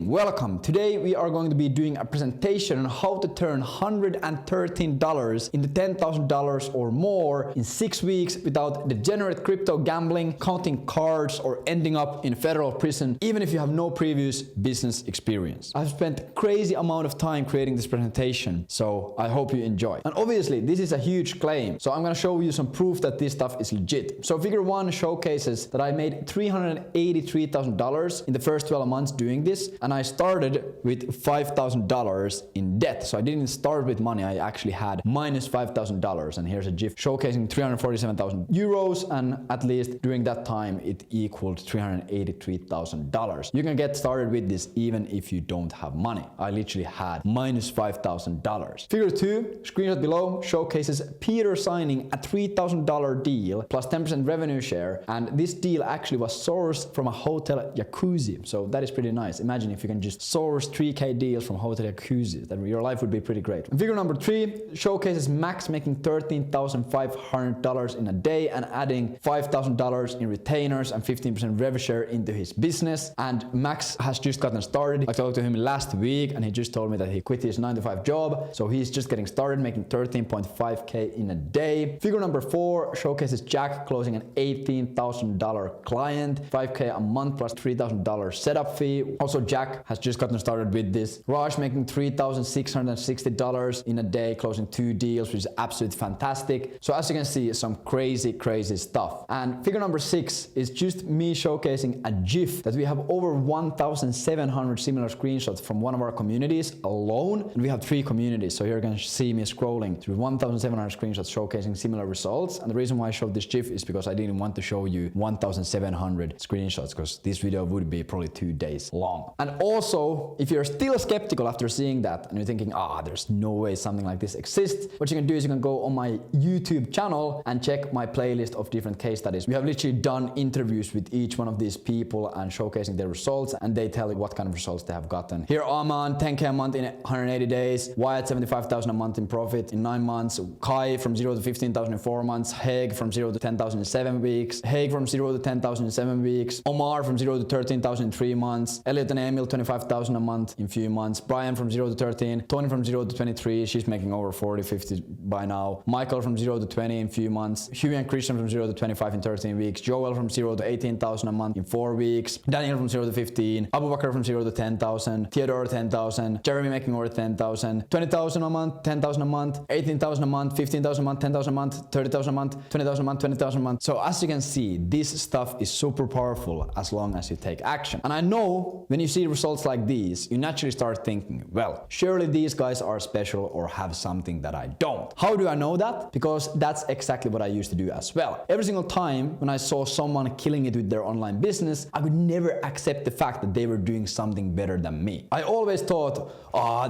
Welcome! Today we are going to be doing a presentation on how to turn $113 into $10,000 or more in 6 weeks without degenerate crypto gambling, counting cards, or ending up in federal prison, even if you have no previous business experience. I've spent a crazy amount of time creating this presentation, so I hope you enjoy. And obviously this is a huge claim, so I'm going to show you some proof that this stuff is legit. So figure 1 showcases that I made $383,000 in the first 12 months doing this, and I started with $5,000 in debt. So I didn't start with money, I actually had minus $5,000, and here's a GIF showcasing 347,000 euros, and at least during that time it equaled $383,000. You can get started with this even if you don't have money. I literally had minus $5,000. Figure 2, screenshot below, showcases Peter signing a $3,000 deal plus 10% revenue share, and this deal actually was sourced from a hotel jacuzzi. So that is pretty nice. Imagine if you can just source 3K deals from hotel jacuzzi, then your life would be pretty great. And figure number 3 showcases Max making $13,500 in a day and adding $5,000 in retainers and 15% rev share into his business. And Max has just gotten started. I talked to him last week and he just told me that he quit his 9-to-5 job, so he's just getting started making 13.5K in a day. Figure number 4 showcases Jack closing an $18,000 client, 5K a month plus $3,000 setup fee. Also Jack has just gotten started with this. Raj making $3,660 in a day, closing 2 deals, which is absolutely fantastic. So as you can see, some crazy stuff. And figure number 6 is just me showcasing a GIF that we have over 1,700 similar screenshots from one of our communities alone. And we have 3 communities. So here you can see me scrolling through 1,700 screenshots showcasing similar results. And the reason why I showed this GIF is because I didn't want to show you 1,700 screenshots, because this video would be probably 2 days long. And also, if you're still skeptical after seeing that and you're thinking, there's no way something like this exists, what you can do is you can go on my YouTube channel and check my playlist of different case studies. We have literally done interviews with each one of these people and showcasing their results, and they tell you what kind of results they have gotten. Here, Aman, 10K a month in 180 days, Wyatt, 75,000 a month in profit in 9 months, Kai from 0 to 15,000 in 4 months, Haig from 0 to 10,000 in 7 weeks, Haig from 0 to 10,000 in 7 weeks, Omar from 0 to 13,000 in 3 months, Elliot and Emil 25,000 a month in few months, Brian from 0 to 13, Tony from 0 to 23, she's making over 40, 50 by now, Michael from 0 to 20 in few months, Huey and Christian from 0 to 25 in 13 weeks, Joel from 0 to 18,000 a month in 4 weeks, Daniel from 0 to 15, Abu Bakr from 0 to 10,000, Theodore 10,000, Jeremy making over 10,000, 20,000 a month, 10,000 a month, 18,000 a month, 15,000 a month, 10,000 a month, 30,000 a month, 20,000 a month, 20,000 a month. So as you can see, this stuff is super powerful as long as you take action. And I know when you see results like these, you naturally start thinking, well, surely these guys are special or have something that I don't. How do I know that? Because that's exactly what I used to do as well. Every single time when I saw someone killing it with their online business, I would never accept the fact that they were doing something better than me. I always thought,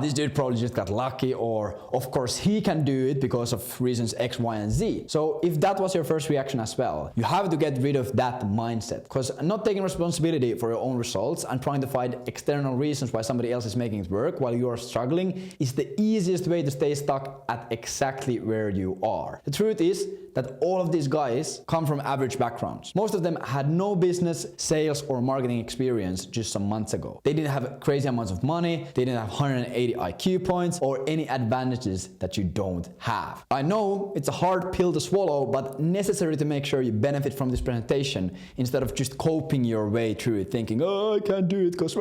this dude probably just got lucky, or of course he can do it because of reasons X, Y, and Z. So if that was your first reaction as well, you have to get rid of that mindset, because not taking responsibility for your own results and trying to find external reasons why somebody else is making it work while you are struggling is the easiest way to stay stuck at exactly where you are. The truth is that all of these guys come from average backgrounds. Most of them had no business, sales, or marketing experience just some months ago. They didn't have crazy amounts of money, they didn't have 180 IQ points, or any advantages that you don't have. I know it's a hard pill to swallow, but necessary to make sure you benefit from this presentation instead of just coping your way through it, thinking, I can't do it because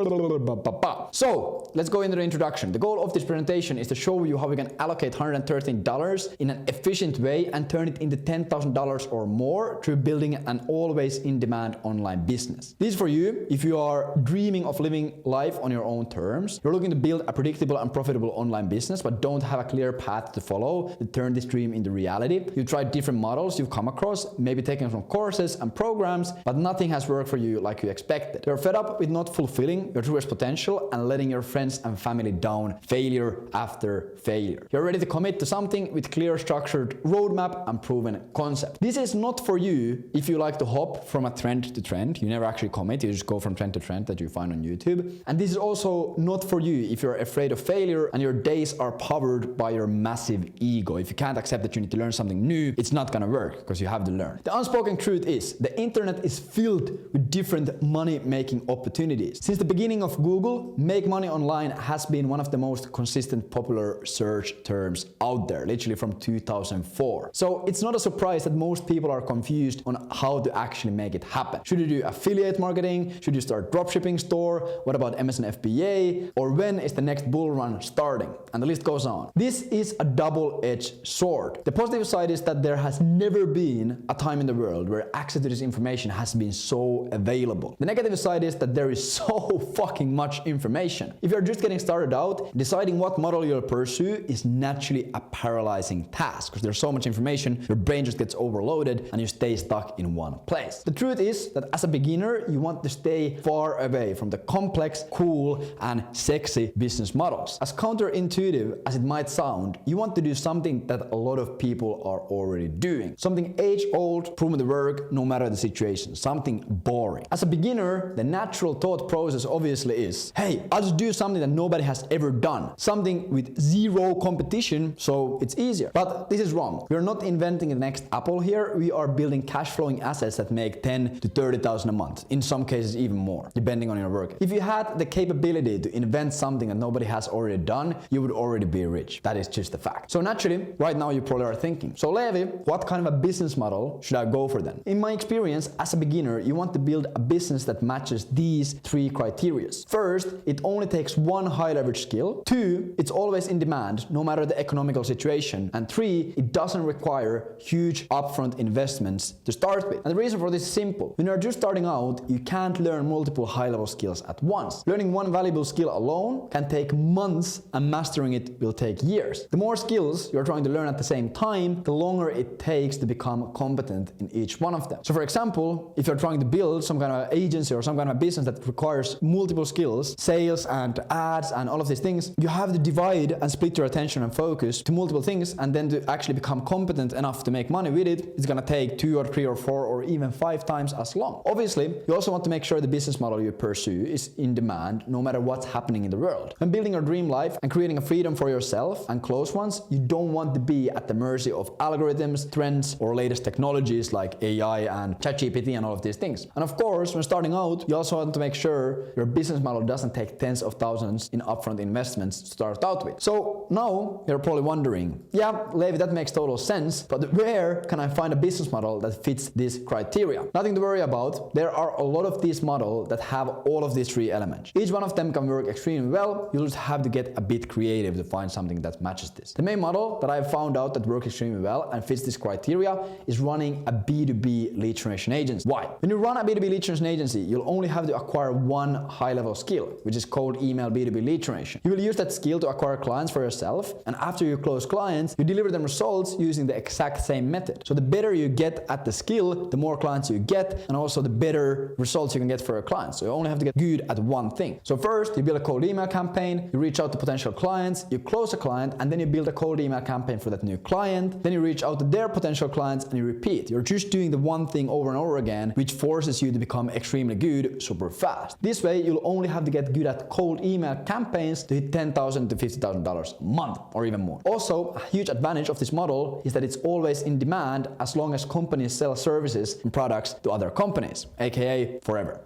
So let's go into the introduction. The goal of this presentation is to show you how we can allocate $113 in an efficient way and turn it into $10,000 or more through building an always in-demand online business. This is for you if you are dreaming of living life on your own terms, you're looking to build a predictable and profitable online business but don't have a clear path to follow to turn this dream into reality. You've tried different models you've come across, maybe taken some courses and programs, but nothing has worked for you like you expected. You're fed up with not fulfilling your truest potential and letting your friends and family down, failure after failure. You're ready to commit to something with clear structured roadmap and proven concept. This is not for you if you like to hop from a trend to trend. You never actually commit, you just go from trend to trend that you find on YouTube. And this is also not for you if you're afraid of failure and your days are powered by your massive ego. If you can't accept that you need to learn something new, it's not gonna work because you have to learn. The unspoken truth is the internet is filled with different money-making opportunities. Since the beginning beginning of Google, make money online has been one of the most consistent popular search terms out there, literally from 2004. So it's not a surprise that most people are confused on how to actually make it happen. Should you do affiliate marketing? Should you start dropshipping store? What about MSN FBA? Or when is the next bull run starting? And the list goes on. This is a double-edged sword. The positive side is that there has never been a time in the world where access to this information has been so available. The negative side is that there is so fucking much information. If you're just getting started out, deciding what model you'll pursue is naturally a paralyzing task because there's so much information, your brain just gets overloaded and you stay stuck in one place. The truth is that as a beginner, you want to stay far away from the complex, cool, and sexy business models. As counterintuitive as it might sound, you want to do something that a lot of people are already doing. Something age-old, proven to work no matter the situation. Something boring. As a beginner, the natural thought process obviously is, hey, I'll just do something that nobody has ever done. Something with zero competition, so it's easier. But this is wrong. We're not inventing the next Apple here. We are building cash flowing assets that make 10 to 30,000 a month. In some cases even more, depending on your work. If you had the capability to invent something that nobody has already done, you would already be rich. That is just a fact. So naturally, right now you probably are thinking, so Levi, what kind of a business model should I go for then? In my experience, as a beginner, you want to build a business that matches these three criteria. First, it only takes one high leverage skill. Two, it's always in demand, no matter the economical situation. And three, it doesn't require huge upfront investments to start with. And the reason for this is simple. When you're just starting out, you can't learn multiple high-level skills at once. Learning one valuable skill alone can take months, and mastering it will take years. The more skills you're trying to learn at the same time, the longer it takes to become competent in each one of them. So for example, if you're trying to build some kind of agency or some kind of business that requires multiple skills, sales and ads and all of these things, you have to divide and split your attention and focus to multiple things, and then to actually become competent enough to make money with it, it's gonna take 2 or 3 or 4 or even 5 times as long. Obviously, you also want to make sure the business model you pursue is in demand no matter what's happening in the world. When building your dream life and creating a freedom for yourself and close ones, you don't want to be at the mercy of algorithms, trends, or latest technologies like AI and ChatGPT and all of these things. And of course, when starting out, you also want to make sure your business model doesn't take tens of thousands in upfront investments to start out with. So now you're probably wondering, yeah, Levi, that makes total sense, but where can I find a business model that fits this criteria? Nothing to worry about. There are a lot of these models that have all of these 3 elements. Each one of them can work extremely well. You'll just have to get a bit creative to find something that matches this. The main model that I've found out that works extremely well and fits this criteria is running a B2B lead generation agency. Why? When you run a B2B lead generation agency, you'll only have to acquire one high-level skill, which is cold email B2B lead generation. You will use that skill to acquire clients for yourself, and after you close clients, you deliver them results using the exact same method. So the better you get at the skill, the more clients you get, and also the better results you can get for your clients. So you only have to get good at one thing. So first, you build a cold email campaign, you reach out to potential clients, you close a client, and then you build a cold email campaign for that new client. Then you reach out to their potential clients and you repeat. You're just doing the one thing over and over again, which forces you to become extremely good super fast. This way, you'll only have to get good at cold email campaigns to hit $10,000 to $50,000 a month or even more. Also, a huge advantage of this model is that it's always in demand as long as companies sell services and products to other companies, aka forever.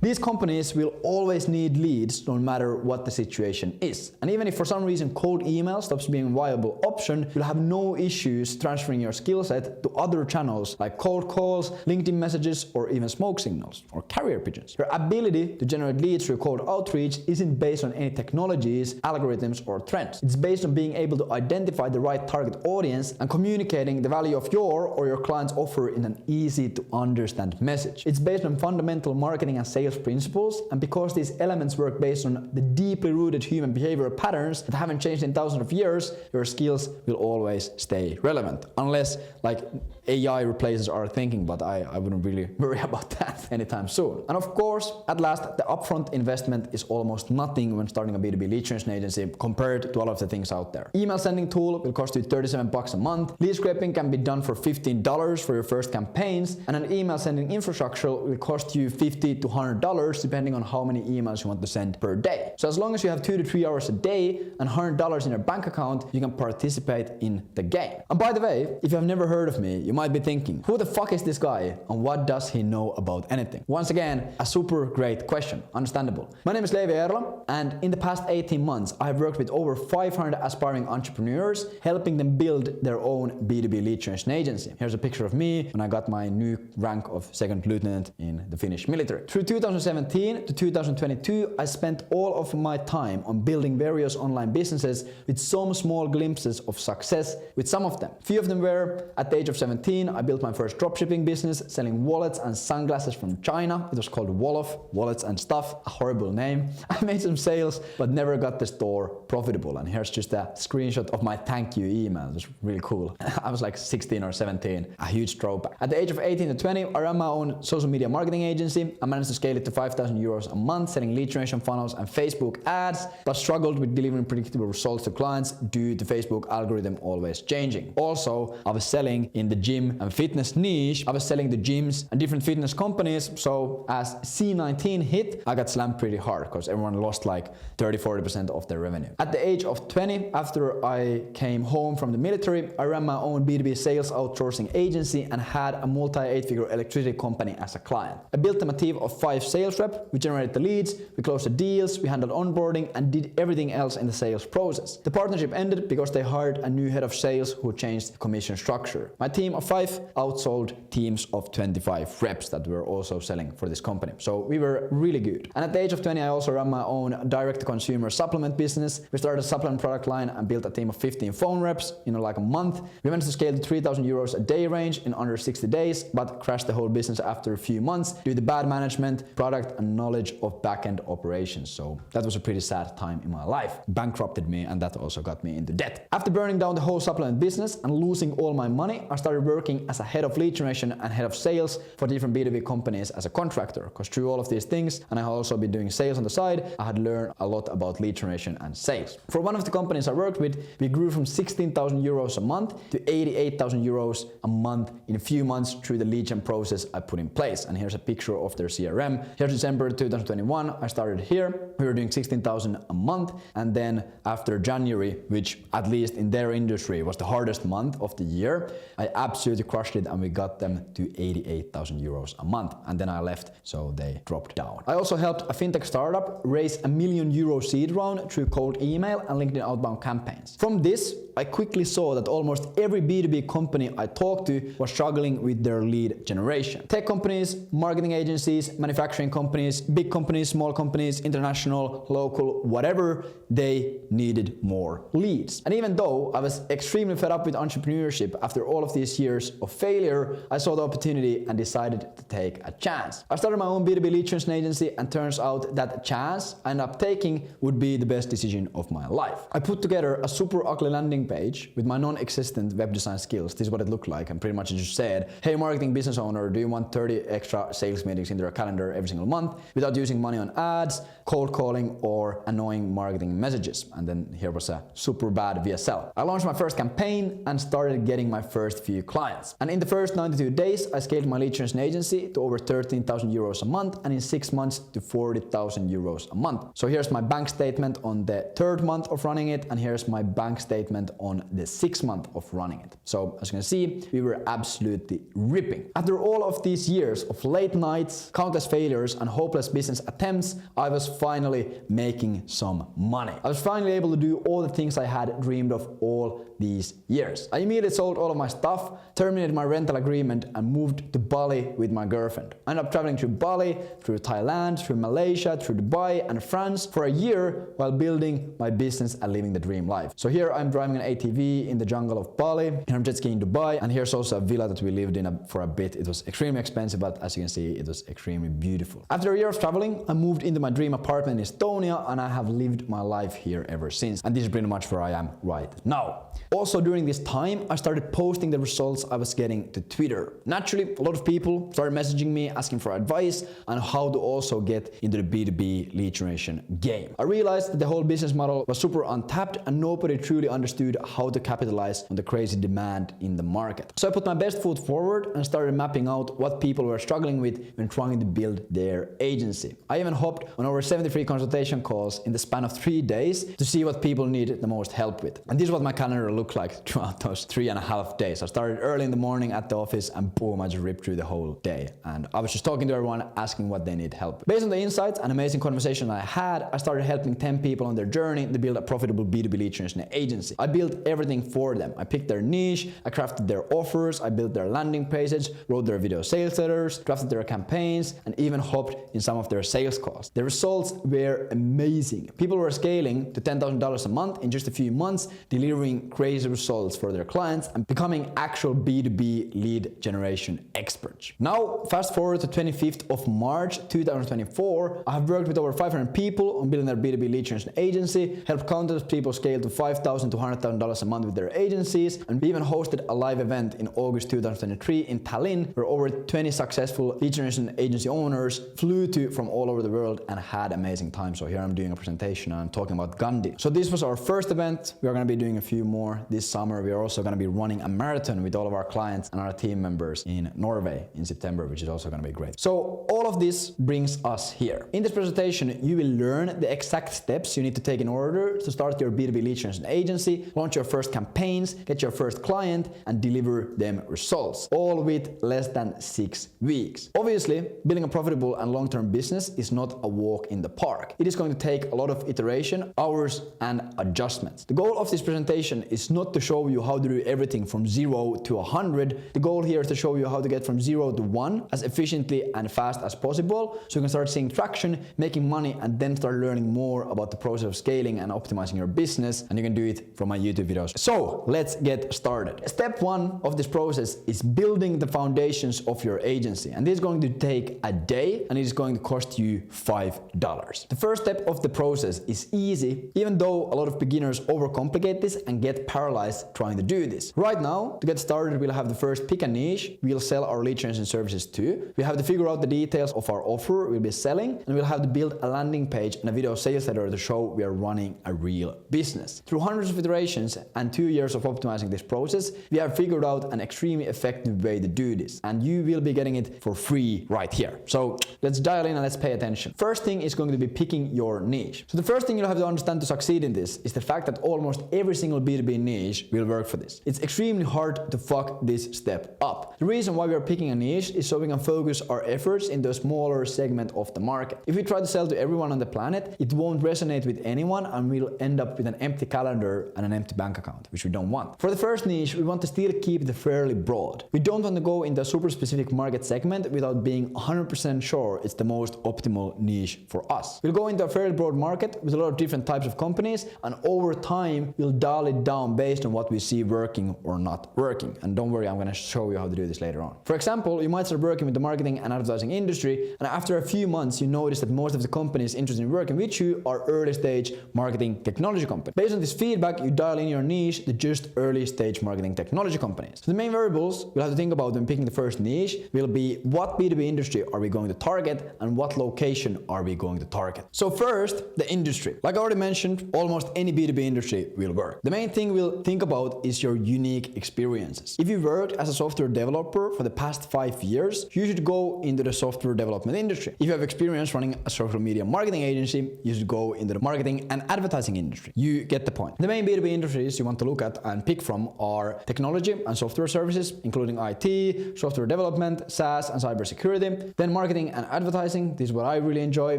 These companies will always need leads no matter what the situation is. And even if for some reason cold email stops being a viable option, you'll have no issues transferring your skill set to other channels like cold calls, LinkedIn messages, or even smoke signals or carrier pigeons. Your ability to generate leads through cold outreach isn't based on any technologies, algorithms, or trends. It's based on being able to identify the right target audience and communicating the value of your or your client's offer in an easy to understand message. It's based on fundamental marketing and sales principles, and because these elements work based on the deeply rooted human behavioral patterns that haven't changed in thousands of years, your skills will always stay relevant. Unless like AI replaces our thinking, but I wouldn't really worry about that anytime soon. And of course, at last, the upfront investment is almost nothing when starting a B2B lead generation agency compared to all of the things out there. Email sending tool will cost you $37 a month. Lead scraping can be done for $15 for your first campaigns, and an email sending infrastructure will cost you $50 to $100 depending on how many emails you want to send per day. So as long as you have 2 to 3 hours a day and $100 in your bank account, you can participate in the game. And by the way, if you have never heard of me, you might be thinking, who the fuck is this guy and what does he know about anything? Once again, a super great question, understandable. My name is Leevi Eerola, and in the past 18 months, I have worked with over 500 aspiring entrepreneurs, helping them build their own B2B lead generation agency. Here's a picture of me when I got my new rank of second lieutenant in the Finnish military. Through 2017 to 2022, I spent all of my time on building various online businesses with some small glimpses of success with some of them. Few of them were, at the age of 17, I built my first dropshipping business selling wallets and sunglasses from China. It was called Wolof, Wallets and Stuff, a horrible name. I made some sales, but never got the store profitable. And here's just a screenshot of my thank you email. It was really cool. I was like 16 or 17, a huge throwback. At the age of 18 to 20, I ran my own social media marketing agency. I managed to scale it to 5,000 euros a month, selling lead generation funnels and Facebook ads, but struggled with delivering predictable results to clients due to Facebook algorithm always changing. Also, I was selling in the gym and fitness niche. I was selling to gyms and different fitness companies. So as C19 hit, I got slammed pretty hard because everyone lost like 30-40% of their revenue. At the age of 20, after I came home from the military, I ran my own B2B sales outsourcing agency and had a multi-8-figure electricity company as a client. I built them a team of 5 sales reps. We generated the leads, we closed the deals, we handled onboarding and did everything else in the sales process. The partnership ended because they hired a new head of sales who changed the commission structure. My team of 5 outsold teams of 25 reps that were also selling for this company. So we were really good. And at the age of 20, I also ran my own direct-to-consumer supplement business. We started a supplement product line and built a team of 15 phone reps in like a month. We managed to scale to 3,000 euros a day range in under 60 days, but crashed the whole business after a few months due to bad management, product and knowledge of back-end operations. So that was a pretty sad time in my life. Bankrupted me, and that also got me into debt. After burning down the whole supplement business and losing all my money, I started working as a head of lead generation and head of sales for different B2B companies as a contractor, because through all of these things, and I have also been doing sales on the side, I had learned a lot about lead generation and sales. For one of the companies I worked with, we grew from 16,000 euros a month to 88,000 euros a month in a few months through the lead gen process I put in place. And here's a picture of their CRM. Here's December 2021. I started here. We were doing 16,000 a month. And then after January, which at least in their industry was the hardest month of the year, I absolutely crushed it and we got them to 88,000 euros a month. And then I left, so they dropped down. I also helped a fintech startup raise a €1 million seed round through cold email and LinkedIn outbound campaigns. From this, I quickly saw that almost every B2B company I talked to was struggling with their lead generation. Tech companies, marketing agencies, manufacturing companies, big companies, small companies, international, local, whatever, they needed more leads. And even though I was extremely fed up with entrepreneurship after all of these years of failure, I saw the opportunity and decided to take a chance. I started my own B2B lead generation agency, and turns out that chance I ended up taking would be the best decision of my life. I put together a super ugly landing page with my non-existent web design skills. This is what it looked like, and pretty much just said, hey marketing business owner, do you want 30 extra sales meetings in your calendar every single month without using money on ads, cold calling or annoying marketing messages? And then here was a super bad VSL. I launched my first campaign and started getting my first few clients. And in the first 92 days, I scaled my lead generation agency to over 13,000 euros a month, and in 6 months to 40,000 euros a month. So here's my bank statement on the 3rd month of running it, and here's my bank statement on the 6th month of running it. So as you can see, we were absolutely ripping. After all of these years of late nights, countless failures and hopeless business attempts, I was finally making some money. I was finally able to do all the things I had dreamed of all these years. I immediately sold all of my stuff, terminated my rental agreement and moved to Bali with my girlfriend. I ended up traveling through Bali, through Thailand, through Malaysia, through Dubai and France for a year while building my business and living the dream life. So here I'm driving an ATV in the jungle of Bali, and I'm jet skiing in Dubai, and here's also a villa that we lived in for a bit. It was extremely expensive, but as you can see, it was extremely beautiful. After a year of traveling, I moved into my dream apartment in Estonia, and I have lived my life here ever since. And this is pretty much where I am right now. Also during this time, I started posting the results I was getting to Twitter. Naturally, a lot of people started messaging me asking for advice on how to also get into the B2B lead generation game. I realized that the whole business model was super untapped and nobody truly understood understood how to capitalize on the crazy demand in the market. So I put my best foot forward and started mapping out what people were struggling with when trying to build their agency. I even hopped on over 73 consultation calls in the span of 3 days to see what people needed the most help with. And this is what my calendar looked like throughout those 3.5 days. I started early in the morning at the office and boom, I just ripped through the whole day. And I was just talking to everyone, asking what they need help with. Based on the insights and amazing conversation I had, I started helping 10 people on their journey to build a profitable B2B lead generation agency. I built everything for them. I picked their niche, I crafted their offers, I built their landing pages, wrote their video sales letters, drafted their campaigns, and even hopped in some of their sales calls. The results were amazing. People were scaling to $10,000 a month in just a few months, delivering crazy results for their clients and becoming actual B2B lead generation experts. Now, fast forward to 25th of March 2024, I have worked with over 500 people on building their B2B lead generation agency, helped countless people scale to $5,000 to $100,000 a month with their agencies, and we even hosted a live event in August 2023 in Tallinn, where over 20 successful lead generation agency owners flew to from all over the world and had amazing time. So here I'm doing a presentation and I'm talking about Gandhi. So this was our first event. We are going to be doing a few more this summer. We are also going to be running a marathon with all of our clients and our team members in Norway in September, which is also going to be great. So all of this brings us here. In this presentation, you will learn the exact steps you need to take in order to start your B2B lead generation agency, launch your first campaigns, get your first client, and deliver them results, all with less than 6 weeks. Obviously, building a profitable and long-term business is not a walk in the park. It is going to take a lot of iteration, hours, and adjustments. The goal of this presentation is not to show you how to do everything from 0 to 100. The goal here is to show you how to get from 0 to 1 as efficiently and fast as possible, so you can start seeing traction, making money, and then start learning more about the process of scaling and optimizing your business, and you can do it from my YouTube videos. So let's get started. Step 1 of this process is building the foundations of your agency, and this is going to take a day and it is going to cost you $5. The first step of the process is easy, even though a lot of beginners overcomplicate this and get paralyzed trying to do this. Right now, to get started, we'll have to first pick a niche we'll sell our lead generation services to. We have to figure out the details of our offer we'll be selling, and we'll have to build a landing page and a video sales letter to show we are running a real business. Through hundreds of iterations and 2 years of optimizing this process, we have figured out an extremely effective way to do this, and you will be getting it for free right here. So let's dial in and let's pay attention. First thing is going to be picking your niche. So the first thing you'll have to understand to succeed in this is the fact that almost every single B2B niche will work for this. It's extremely hard to fuck this step up. The reason why we are picking a niche is so we can focus our efforts into a smaller segment of the market. If we try to sell to everyone on the planet, it won't resonate with anyone and we'll end up with an empty calendar and an empty bank account, which we don't want. For the first niche, we want to still keep it fairly broad. We don't want to go into a super specific market segment without being 100% sure it's the most optimal niche for us. We'll go into a fairly broad market with a lot of different types of companies, and over time, we'll dial it down based on what we see working or not working. And don't worry, I'm going to show you how to do this later on. For example, you might start working with the marketing and advertising industry, and after a few months, you notice that most of the companies interested in working with you are early stage marketing technology companies. Based on this feedback, you dial in your niche to just early stage marketing technology companies. So the main variables we'll have to think about when picking the first niche will be what B2B industry are we going to target and what location are we going to target. So first, the industry. Like I already mentioned, almost any B2B industry will work. The main thing we'll think about is your unique experiences. If you worked as a software developer for the past 5 years, you should go into the software development industry. If you have experience running a social media marketing agency, you should go into the marketing and advertising industry. You get the point. The main B2B industries you want to look at and pick from are technology and software services, including IT, software development, SaaS, and cybersecurity. Then marketing and advertising. This is what I really enjoy.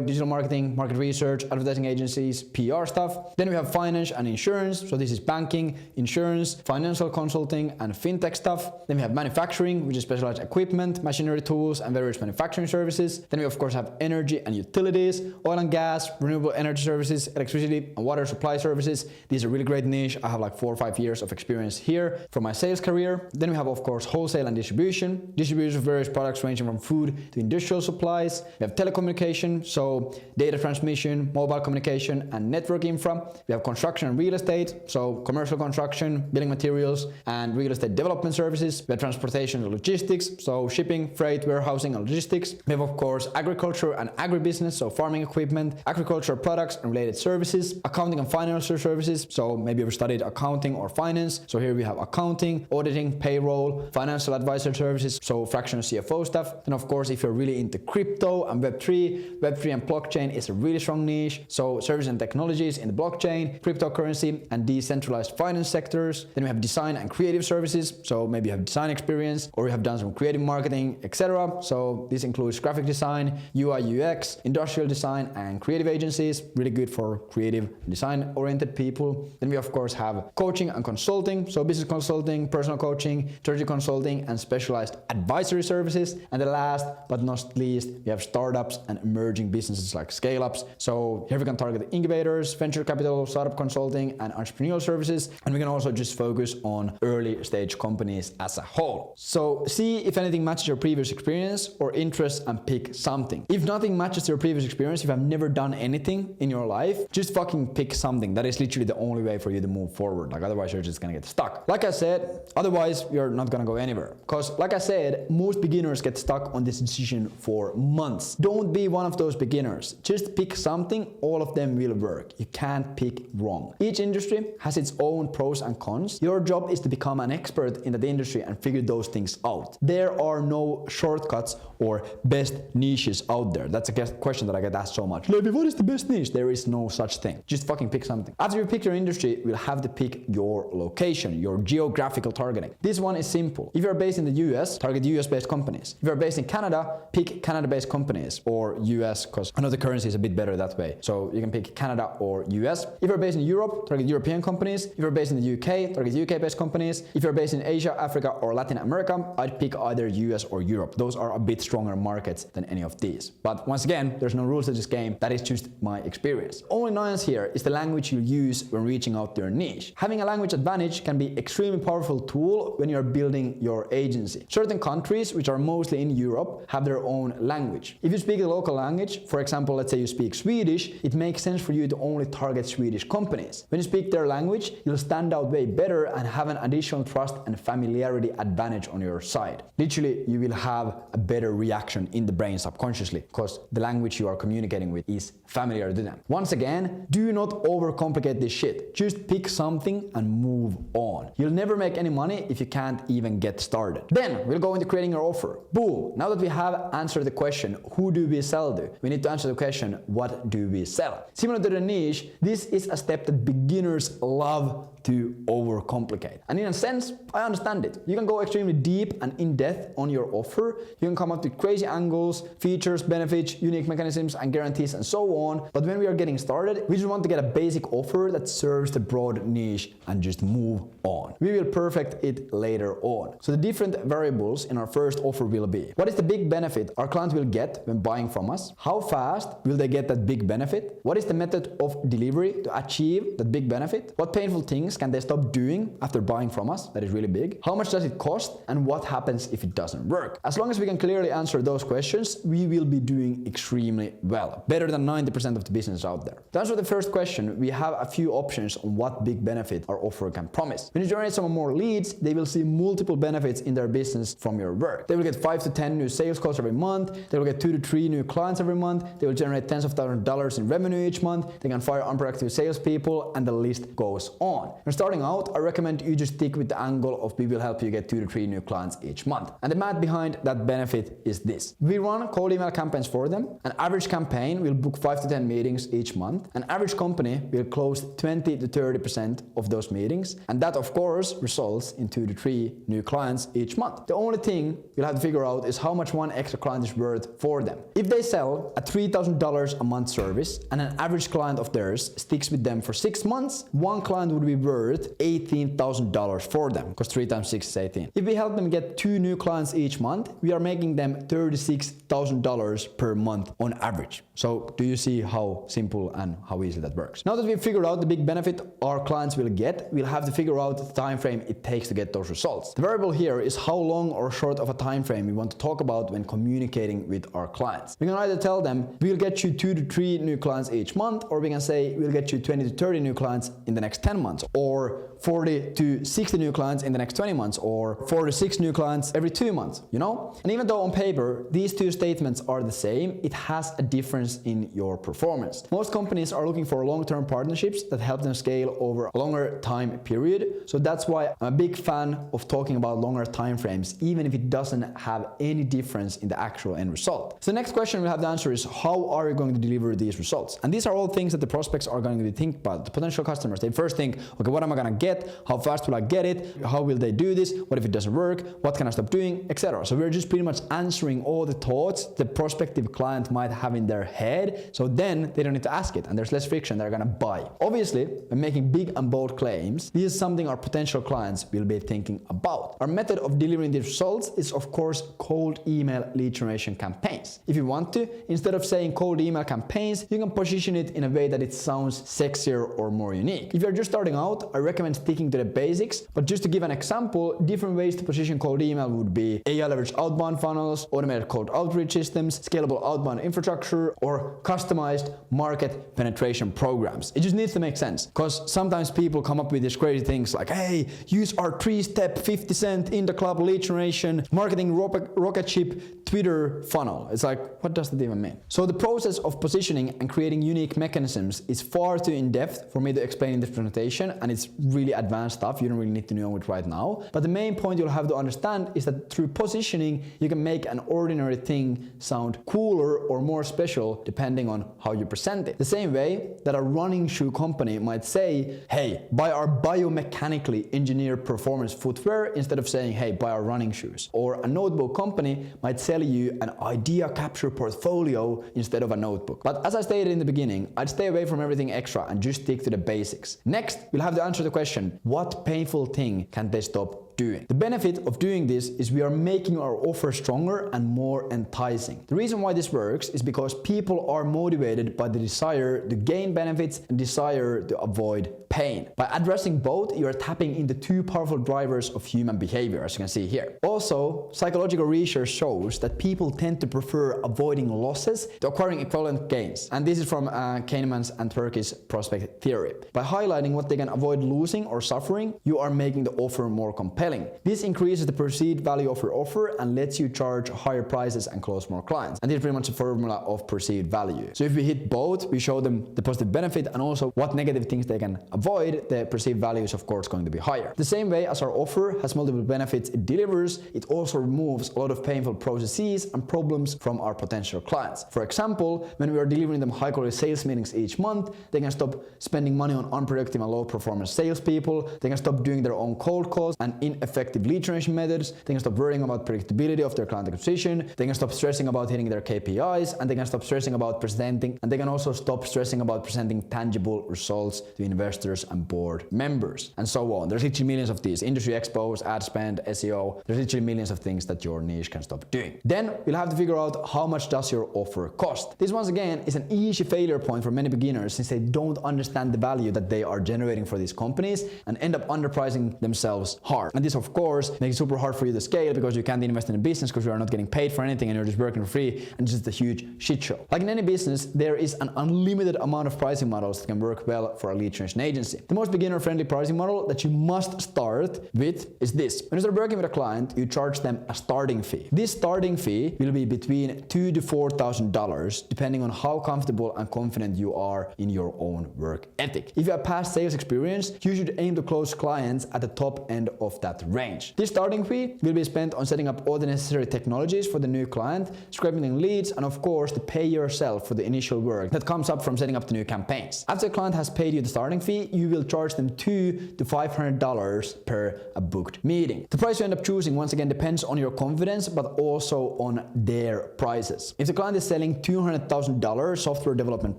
Digital marketing, market research, advertising agencies, PR stuff. Then we have finance and insurance. So this is banking, insurance, financial consulting, and fintech stuff. Then we have manufacturing, which is specialized equipment, machinery tools, and various manufacturing services. Then we of course have energy and utilities, oil and gas, renewable energy services, electricity and water supply services. These are really great niche. I have like 4 or 5 years of experience here from my sales career. Then we have of course wholesale and distribution of various products ranging from food to industrial supplies. We have telecommunication, so data transmission, mobile communication, and network infra. We have construction and real estate, so commercial construction, building materials, and real estate development services. We have transportation and logistics, so shipping, freight, warehousing, and logistics. We have of course agriculture and agribusiness, so farming equipment, agricultural products and related services, accounting and financial services, so maybe you're studied accounting or finance. So here we have accounting, auditing, payroll, financial advisor services, so fractional CFO stuff. Then of course, if you're really into crypto and Web3 and blockchain is a really strong niche. So services and technologies in the blockchain, cryptocurrency and decentralized finance sectors. Then we have design and creative services. So maybe you have design experience or you have done some creative marketing, etc. So this includes graphic design, UI, UX, industrial design and creative agencies, really good for creative design oriented people. Then we of course have coaching and consulting, so business consulting, personal coaching, strategy consulting and specialized advisory services. And the last but not least, we have startups and emerging businesses like scale-ups. So here we can target incubators, venture capital, startup consulting and entrepreneurial services. And we can also just focus on early stage companies as a whole. So see if anything matches your previous experience or interests and pick something. If nothing matches your previous experience, if you have never done anything in your life, just fucking pick something. That is literally the only way for you to move forward. Like otherwise you're just gonna get stuck. Like I said, otherwise you're not gonna go anywhere. Because like I said, most beginners get stuck on this decision for months. Don't be one of those beginners. Just pick something, all of them will work. You can't pick wrong. Each industry has its own pros and cons. Your job is to become an expert in that industry and figure those things out. There are no shortcuts or best niches out there. That's a question that I get asked so much. Levi, what is the best niche? There is no such thing. Just fucking pick something. After you pick your industry, you'll have to pick your location, your geographical targeting. This one is simple. If you're based in the US, target US-based companies. If you're based in Canada, pick Canada-based companies or US, because I know the currency is a bit better that way. So you can pick Canada or US. If you're based in Europe, target European companies. If you're based in the UK, target UK-based companies. If you're based in Asia, Africa, or Latin America, I'd pick either US or Europe. Those are a bit stronger markets than any of these. But once again, there's no rules to this game. That is just my experience. Only nuance here is the language you use when reaching out to your niche. Having a language advantage can be extremely powerful tool when you're building your agency. Certain countries, which are mostly in Europe, have their own language. If you speak the local language, for example, let's say you speak Swedish, it makes sense for you to only target Swedish companies. When you speak their language, you'll stand out way better and have an additional trust and familiarity advantage on your side. Literally, you will have a better reaction in the brain subconsciously because the language you are communicating with is familiar to them. Once again, do not overcomplicate this shit. Just pick something and move on. You'll never make any money if you can't even get started. Then we'll go into creating your offer. Boom. Now that we have answered the question, who do we sell to? We need to answer the question, what do we sell? Similar to the niche, this is a step that beginners love to overcomplicate. And in a sense, I understand it. You can go extremely deep and in-depth on your offer. You can come up with crazy angles, features, benefits, unique mechanisms, and guarantees, and so on. But when we are getting started, we just want to get a basic offer that serves the broad niche and just move on. We will perfect it later on. So the different variables in our first offer will be: what is the big benefit our client will get when buying from us? How fast will they get that big benefit? What is the method of delivery to achieve that big benefit? What painful things can they stop doing after buying from us? That is really big. How much does it cost? And what happens if it doesn't work? As long as we can clearly answer those questions, we will be doing extremely well. Better than 90% of the business out there. To answer the first question, we have a few options on what big benefit our offer can promise. When you generate some more leads, they will see multiple benefits in their business from your work. They will get 5 to 10 new sales calls every month. They will get 2 to 3 new clients every month. They will generate tens of thousands of dollars in revenue each month. They can fire unproductive salespeople, and the list goes on. When starting out, I recommend you just stick with the angle of we will help you get 2 to 3 new clients each month. And the math behind that benefit is this. We run cold email campaigns for them. An average campaign will book 5 to 10 meetings each month. An average company will close 20 to 30% of those meetings. And that, of course, results in 2 to 3 new clients each month. The only thing you'll have to figure out is how much one extra client is worth for them. If they sell a $3,000 a month service and an average client of theirs sticks with them for 6 months, one client would be worth $18,000 for them, because 3 times 6 is 18. If we help them get 2 new clients each month, we are making them $36,000 per month on average. So do you see how simple and how easy that works? Now that we've figured out the big benefit our clients will get, we'll have to figure out the time frame it takes to get those results. The variable here is how long or short of a time frame we want to talk about when communicating with our clients. We can either tell them we'll get you 2 to 3 new clients each month, or we can say we'll get you 20 to 30 new clients in the next 10 months, or 40 to 60 new clients in the next 20 months, or 4 to 6 new clients every 2 months, you know? And even though on paper these two statements are the same, it has a difference difference in your performance. Most companies are looking for long-term partnerships that help them scale over a longer time period. So that's why I'm a big fan of talking about longer time frames, even if it doesn't have any difference in the actual end result. So the next question we have to answer is, how are you going to deliver these results? And these are all things that the prospects are going to think about. The potential customers, they first think, okay, what am I going to get? How fast will I get it? How will they do this? What if it doesn't work? What can I stop doing? Etc. So we're just pretty much answering all the thoughts the prospective client might have in their head. So then they don't need to ask it and there's less friction. They're going to buy. Obviously, when making big and bold claims, this is something our potential clients will be thinking about. Our method of delivering these results is, of course, cold email lead generation campaigns. If you want to, instead of saying cold email campaigns, you can position it in a way that it sounds sexier or more unique. If you're just starting out, I recommend sticking to the basics, but just to give an example, different ways to position cold email would be AI leveraged outbound funnels, automated cold outreach systems, scalable outbound infrastructure, or customized market penetration programs. It just needs to make sense, because sometimes people come up with these crazy things like, hey, use our 3-step 50 cent in the club lead generation marketing rocket ship Twitter funnel. It's like, what does that even mean? So the process of positioning and creating unique mechanisms is far too in-depth for me to explain in this presentation, and it's really advanced stuff. You don't really need to know it right now. But the main point you'll have to understand is that through positioning, you can make an ordinary thing sound cooler or more special depending on how you present it. The same way that a running shoe company might say, hey, buy our biomechanically engineered performance footwear, instead of saying, hey, buy our running shoes. Or a notebook company might sell you an idea capture portfolio instead of a notebook. But as I stated in the beginning, I'd stay away from everything extra and just stick to the basics. Next, we'll have to answer the question, what painful thing can they stop doing? The benefit of doing this is we are making our offer stronger and more enticing. The reason why this works is because people are motivated by the desire to gain benefits and desire to avoid pain. By addressing both, you are tapping into two powerful drivers of human behavior, as you can see here. Also, psychological research shows that people tend to prefer avoiding losses to acquiring equivalent gains. And this is from Kahneman's and Tversky's prospect theory. By highlighting what they can avoid losing or suffering, you are making the offer more compelling. This increases the perceived value of your offer and lets you charge higher prices and close more clients. And this is pretty much a formula of perceived value. So if we hit both, we show them the positive benefit and also what negative things they can avoid, the perceived value is of course going to be higher. The same way as our offer has multiple benefits it delivers, it also removes a lot of painful processes and problems from our potential clients. For example, when we are delivering them high quality sales meetings each month, they can stop spending money on unproductive and low performance salespeople, they can stop doing their own cold calls and ineffective lead generation methods, they can stop worrying about predictability of their client acquisition, they can stop stressing about hitting their KPIs, and they can stop stressing about presenting, and they can also stop stressing about presenting tangible results to investors and board members, and so on. There's literally millions of these. Industry expos, ad spend, SEO, there's literally millions of things that your niche can stop doing. Then we'll have to figure out how much does your offer cost. This once again is an easy failure point for many beginners since they don't understand the value that they are generating for these companies and end up underpricing themselves hard. And this of course makes it super hard for you to scale because you can't invest in a business because you are not getting paid for anything and you're just working for free and it's just a huge shit show. Like in any business, there is an unlimited amount of pricing models that can work well for a lead generation agency. The most beginner-friendly pricing model that you must start with is this. When you start working with a client, you charge them a starting fee. This starting fee will be between $2,000 to $4,000 depending on how comfortable and confident you are in your own work ethic. If you have past sales experience, you should aim to close clients at the top end of that range. This starting fee will be spent on setting up all the necessary technologies for the new client, scraping leads, and of course to pay yourself for the initial work that comes up from setting up the new campaigns. After the client has paid you the starting fee, you will charge them $200 to $500 per a booked meeting. The price you end up choosing once again depends on your confidence, but also on their prices. If the client is selling $200,000 software development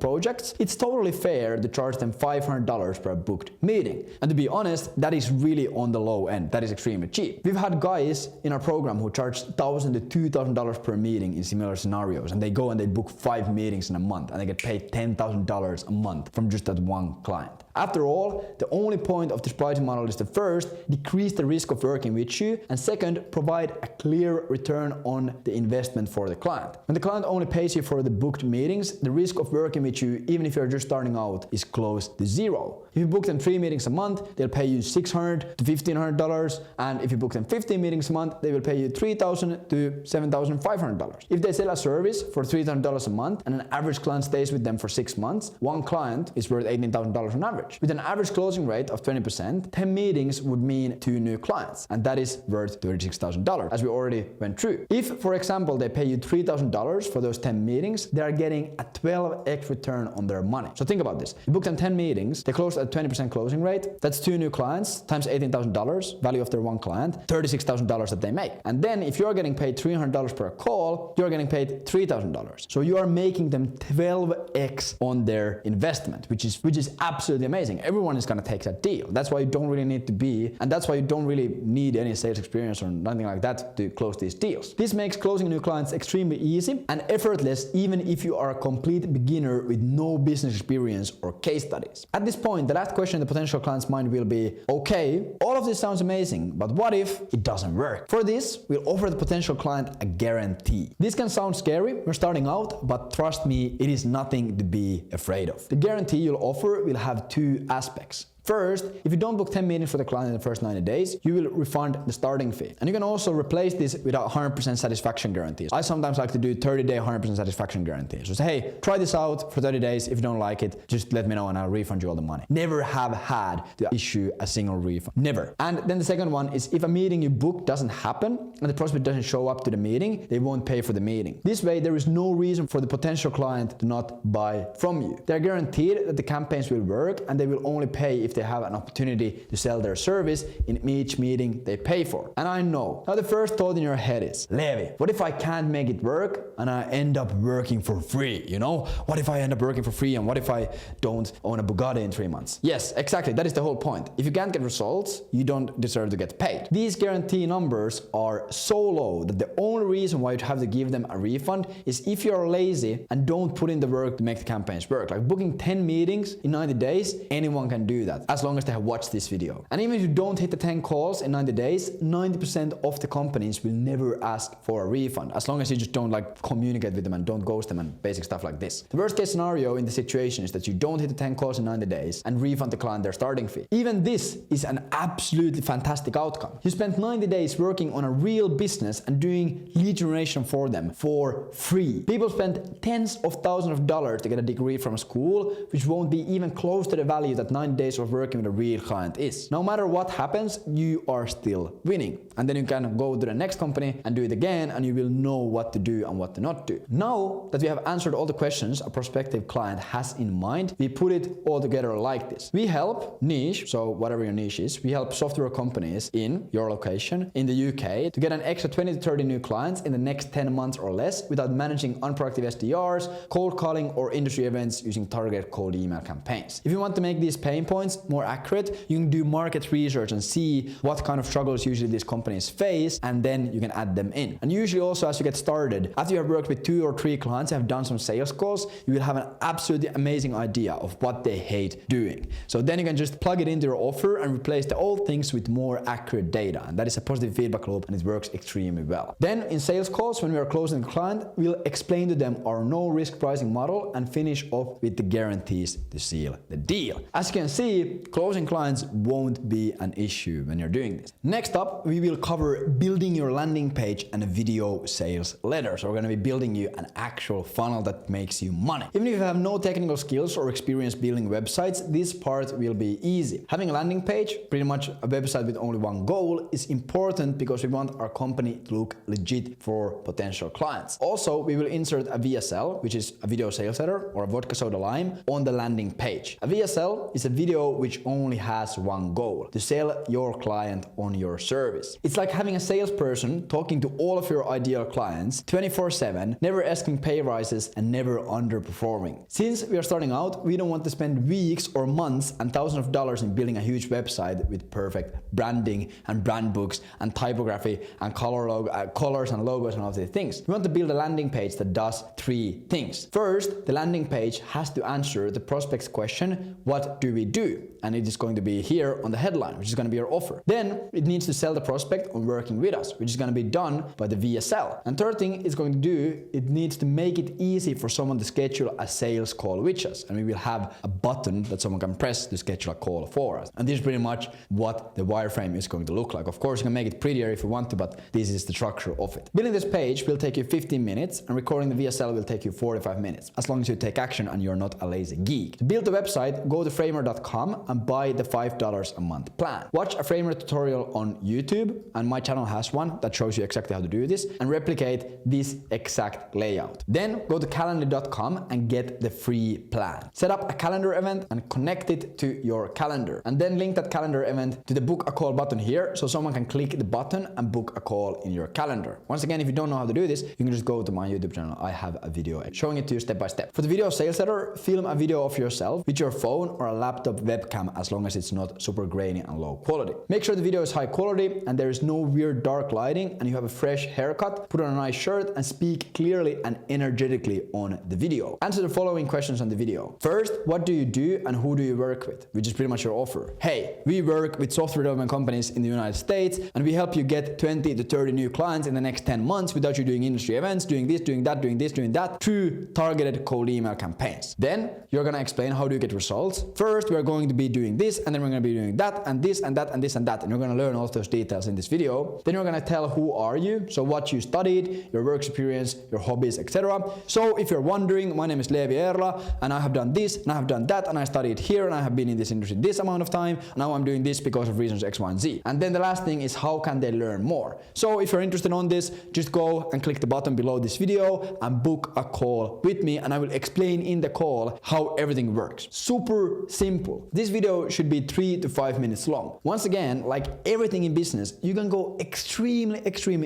projects, it's totally fair to charge them $500 per booked meeting. And to be honest, that is really on the low end. That is extremely cheap. We've had guys in our program who charge $1,000 to $2,000 per meeting in similar scenarios, and they go and they book 5 meetings in a month and they get paid $10,000 a month from just that one client. After After all, the only point of this pricing model is to first, decrease the risk of working with you, and second, provide a clear return on the investment for the client. When the client only pays you for the booked meetings, the risk of working with you, even if you're just starting out, is close to zero. If you book them 3 meetings a month, they'll pay you $600 to $1,500, and if you book them 15 meetings a month, they will pay you $3,000 to $7,500. If they sell a service for $3,000 a month and an average client stays with them for 6 months, one client is worth $18,000 on average. With an average closing rate of 20%, 10 meetings would mean 2 new clients, and that is worth $36,000, as we already went through. If, for example, they pay you $3,000 for those 10 meetings, they are getting a 12x return on their money. So think about this. You book them 10 meetings, they close at 20% closing rate, that's 2 new clients times $18,000, value of their one client, $36,000 that they make. And then if you're getting paid $300 per call, you're getting paid $3,000. So you are making them 12x on their investment, which is absolutely amazing. Everyone is going to take that deal. That's why you don't really need to be, and that's why you don't really need any sales experience or nothing like that to close these deals. This makes closing new clients extremely easy and effortless, even if you are a complete beginner with no business experience or case studies. At this point, the last question in the potential client's mind will be, okay, all of this sounds amazing, but what if it doesn't work? For this, we'll offer the potential client a guarantee. This can sound scary when starting out, but trust me, it is nothing to be afraid of. The guarantee you'll offer will have 2 aspects. First, if you don't book 10 meetings for the client in the first 90 days, you will refund the starting fee. And you can also replace this with a 100% satisfaction guarantee. I sometimes like to do 30-day 100% satisfaction guarantee. So say, hey, try this out for 30 days. If you don't like it, just let me know and I'll refund you all the money. Never have had to issue a single refund. Never. And then the second one is if a meeting you book doesn't happen and the prospect doesn't show up to the meeting, they won't pay for the meeting. This way, there is no reason for the potential client to not buy from you. They're guaranteed that the campaigns will work and they will only pay if they have an opportunity to sell their service in each meeting they pay for. And I know, now the first thought in your head is, Levi, what if I can't make it work and I end up working for free? You know, what if I end up working for free and what if I don't own a Bugatti in 3 months? Yes, exactly, that is the whole point. If you can't get results, you don't deserve to get paid. These guarantee numbers are so low that the only reason why you'd have to give them a refund is if you're lazy and don't put in the work to make the campaigns work. Like booking 10 meetings in 90 days, anyone can do that, as long as they have watched this video. And even if you don't hit the 10 calls in 90 days, 90% of the companies will never ask for a refund, as long as you just don't like communicate with them and don't ghost them and basic stuff like this. The worst case scenario in the situation is that you don't hit the 10 calls in 90 days and refund the client their starting fee. Even this is an absolutely fantastic outcome. You spent 90 days working on a real business and doing lead generation for them for free. People spend tens of thousands of dollars to get a degree from school, which won't be even close to the value that 90 days of working with a real client is. No matter what happens, you are still winning. And then you can go to the next company and do it again, and you will know what to do and what to not do. Now that we have answered all the questions a prospective client has in mind, we put it all together like this. We help niche, so whatever your niche is, we help software companies in your location in the UK to get an extra 20 to 30 new clients in the next 10 months or less without managing unproductive SDRs, cold calling, or industry events using targeted cold email campaigns. If you want to make these pain points more accurate, you can do market research and see what kind of struggles usually these companies face, and then you can add them in. And usually also as you get started, after you have worked with 2 or 3 clients and have done some sales calls, you will have an absolutely amazing idea of what they hate doing. So then you can just plug it into your offer and replace the old things with more accurate data. And that is a positive feedback loop, and it works extremely well. Then in sales calls, when we are closing the client, we'll explain to them our no risk pricing model and finish off with the guarantees to seal the deal. As you can see, closing clients won't be an issue when you're doing this. Next up, we will cover building your landing page and a video sales letter. So we're going to be building you an actual funnel that makes you money. Even if you have no technical skills or experience building websites, this part will be easy. Having a landing page, pretty much a website with only one goal, is important because we want our company to look legit for potential clients. Also, we will insert a VSL, which is a video sales letter, or a vodka soda lime, on the landing page. A VSL is a video which only has one goal: to sell your client on your service. It's like having a salesperson talking to all of your ideal clients 24/7, never asking pay rises and never underperforming. Since we are starting out, we don't want to spend weeks or months and thousands of dollars in building a huge website with perfect branding and brand books and typography and colors and logos and all of these things. We want to build a landing page that does 3 things. First, the landing page has to answer the prospect's question, what do we do? and it is going to be here on the headline, which is going to be your offer. Then it needs to sell the prospect on working with us, which is going to be done by the VSL. And third thing it's going to do, it needs to make it easy for someone to schedule a sales call with us, and we will have a button that someone can press to schedule a call for us. And this is pretty much what the wireframe is going to look like. Of course, you can make it prettier if you want to, but this is the structure of it. Building this page will take you 15 minutes, and recording the VSL will take you 45 minutes, as long as you take action and you're not a lazy geek. To build the website, go to framer.com and buy the $5 a month plan. Watch a Framer tutorial on YouTube, and my channel has one that shows you exactly how to do this, and replicate this exact layout. Then go to calendar.com and get the free plan. Set up a calendar event and connect it to your calendar, and then link that calendar event to the book a call button here, so someone can click the button and book a call in your calendar. Once again, if you don't know how to do this, you can just go to my YouTube channel. I have a video showing it to you step by step. For the video sales letter, film a video of yourself with your phone or a laptop webcam, as long as it's not super grainy and low quality. Make sure the video is high quality and there is no weird dark lighting, and you have a fresh haircut, put on a nice shirt, and speak clearly and energetically on the video. Answer the following questions on the video. First, what do you do and who do you work with? Which is pretty much your offer. Hey, we work with software development companies in the United States, and we help you get 20 to 30 new clients in the next 10 months without you doing industry events, doing this, doing that, doing this, doing that, through targeted cold email campaigns. Then you're gonna explain how do you get results. First, we're going to be doing this, and then we're gonna be doing that, and this, and that, and this, and that, and you're gonna learn all of those details in this video. Then you're gonna tell who are you, so what you studied, your work experience, your hobbies, etc. So if you're wondering, my name is Leevi Eerla, and I have done this, and I have done that, and I studied here, and I have been in this industry this amount of time, and now I'm doing this because of reasons X, Y, and Z. And then the last thing is, how can they learn more? So if you're interested on this, just go and click the button below this video and book a call with me, and I will explain in the call how everything works. Super simple. This video should be 3 to 5 minutes long. Once again, like everything in business, you can go extremely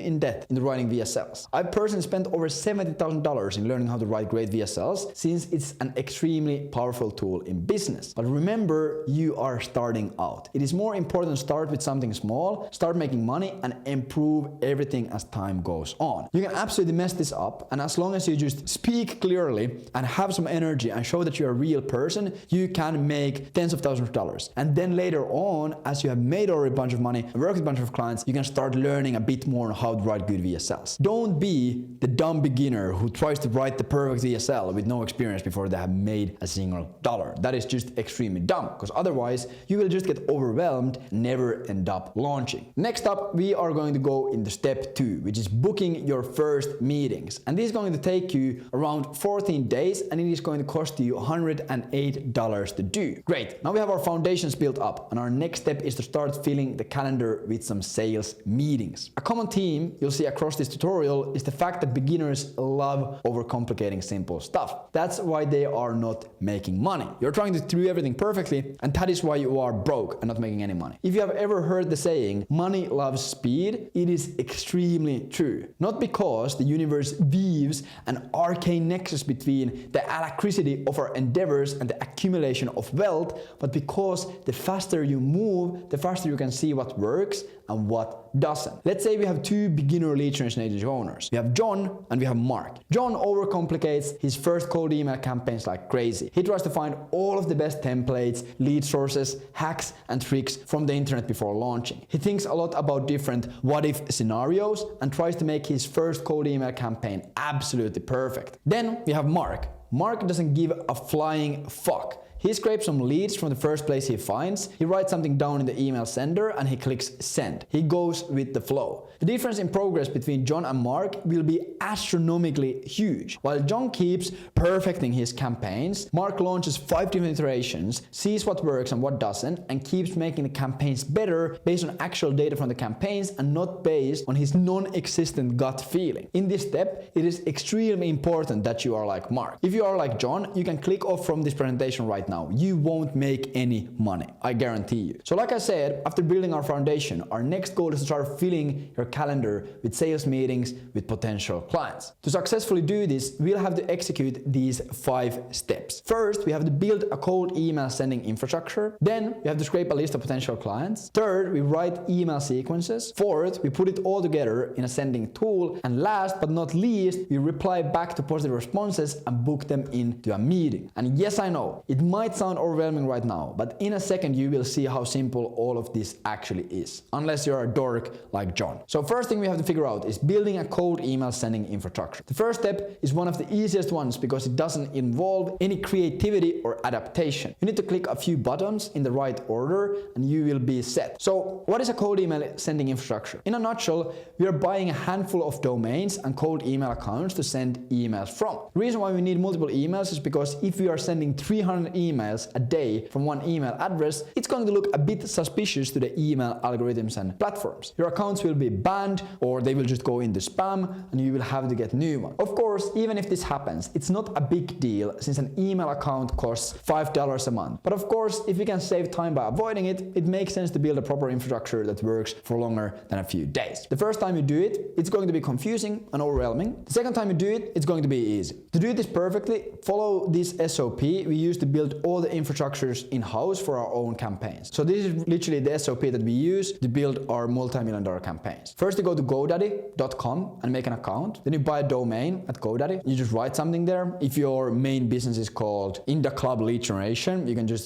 in depth into writing VSLs. I personally spent over $70,000 in learning how to write great VSLs, since it's an extremely powerful tool in business. But remember, you are starting out. It is more important to start with something small, start making money, and improve everything as time goes on. You can absolutely mess this up, and as long as you just speak clearly and have some energy and show that you're a real person, you can make tens of thousands of dollars. And then later on, as you have made already a bunch of money and worked with a bunch of clients, you can start learning a bit more on how to write good VSLs. Don't be the dumb beginner who tries to write the perfect VSL with no experience before they have made a single dollar. That is just extremely dumb, because otherwise you will just get overwhelmed and never end up launching. Next up, we are going to go into step 2, which is booking your first meetings. And this is going to take you around 14 days, and it is going to cost you $108 to do. Great, now we have our foundations built up, and our next step is to start filling the calendar with some sales meetings. A common theme you'll see across this tutorial is the fact that beginners love overcomplicating simple stuff. That's why they are not making money. You're trying to do everything perfectly, and that is why you are broke and not making any money. If you have ever heard the saying, money loves speed, it is extremely true. Not because the universe weaves an arcane nexus between the alacrity of our endeavors and the accumulation of wealth, but because the faster you move, the faster you can see what works and what doesn't. Let's say we have 2 beginner lead generation agency owners. We have John and we have Mark. John overcomplicates his first cold email campaigns like crazy. He tries to find all of the best templates, lead sources, hacks, and tricks from the internet before launching. He thinks a lot about different what-if scenarios and tries to make his first cold email campaign absolutely perfect. Then we have Mark. Mark doesn't give a flying fuck. He scrapes some leads from the first place he finds, he writes something down in the email sender, and he clicks send. He goes with the flow. The difference in progress between John and Mark will be astronomically huge. While John keeps perfecting his campaigns, Mark launches 5 different iterations, sees what works and what doesn't, and keeps making the campaigns better based on actual data from the campaigns and not based on his non-existent gut feeling. In this step, it is extremely important that you are like Mark. If you are like John, you can click off from this presentation right now. You won't make any money, I guarantee you. So like I said, after building our foundation, our next goal is to start filling your calendar with sales meetings with potential clients. To successfully do this, we'll have to execute these 5 steps. First, we have to build a cold email sending infrastructure. Then we have to scrape a list of potential clients. Third, we write email sequences. Fourth, we put it all together in a sending tool. And last but not least, we reply back to positive responses and book them into a meeting. And yes, I know, it might might sound overwhelming right now, but in a second you will see how simple all of this actually is, unless you're a dork like John. So first thing we have to figure out is building a cold email sending infrastructure. The first step is one of the easiest ones because it doesn't involve any creativity or adaptation. You need to click a few buttons in the right order and you will be set. So what is a cold email sending infrastructure? In a nutshell, we are buying a handful of domains and cold email accounts to send emails from. The reason why we need multiple emails is because if we are sending 300 emails a day from one email address, it's going to look a bit suspicious to the email algorithms and platforms. Your accounts will be banned or they will just go into spam and you will have to get new ones. Of course, even if this happens, it's not a big deal since an email account costs $5 a month. But of course, if you can save time by avoiding it, it makes sense to build a proper infrastructure that works for longer than a few days. The first time you do it, it's going to be confusing and overwhelming. The second time you do it, it's going to be easy. To do this perfectly, follow this SOP we use to build all the infrastructures in-house for our own campaigns. So this is literally the SOP that we use to build our multi-million-dollar campaigns. First, you go to GoDaddy.com and make an account. Then you buy a domain at GoDaddy. You just write something there. If your main business is called In the Club Lead Generation, you can just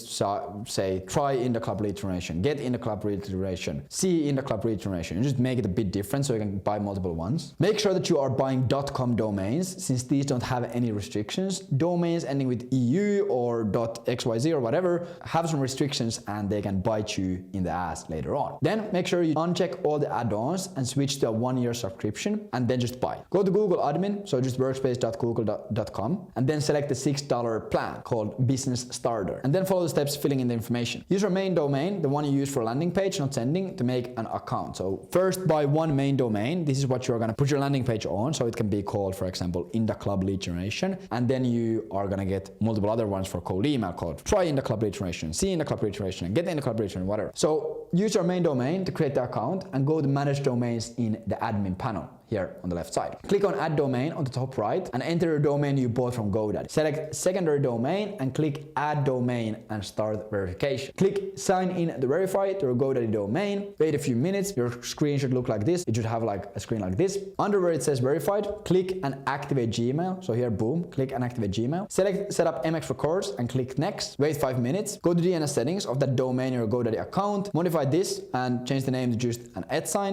say try In the Club Lead Generation, get In the Club Lead Generation, see In the Club Lead Generation, and just make it a bit different so you can buy multiple ones. Make sure that you are buying .com domains since these don't have any restrictions. Domains ending with EU or .xyz or whatever have some restrictions and they can bite you in the ass later on. Then make sure you uncheck all the add-ons and switch to a 1-year subscription and then just buy. Go to Google Admin, so just workspace.google.com, and then select the $6 plan called Business Starter and then follow the steps filling in the information. Use your main domain, the one you use for a landing page, not sending, to make an account. So first buy one main domain. This is what you're going to put your landing page on, so it can be called, for example, In the Club Lead Generation, and then you are going to get multiple other ones for cold email called Try In the Club Lead Generation, See In the Club Lead Generation, and Get In the Club Lead Generation, whatever. So use your main domain to create the account and go to Manage Domains in the admin panel here on the left side. Click on Add Domain on the top right and enter your domain you bought from GoDaddy. Select secondary domain and click Add Domain and start verification. Click Sign In to verify to your GoDaddy domain. Wait a few minutes. Your screen should look like this. It should have like a screen like this. Under where it says verified, click and activate Gmail. So here, boom, click and activate Gmail. Select Set Up MX Records and click Next. Wait 5 minutes. Go to DNS settings of that domain or GoDaddy account. Modify this and change the name to just an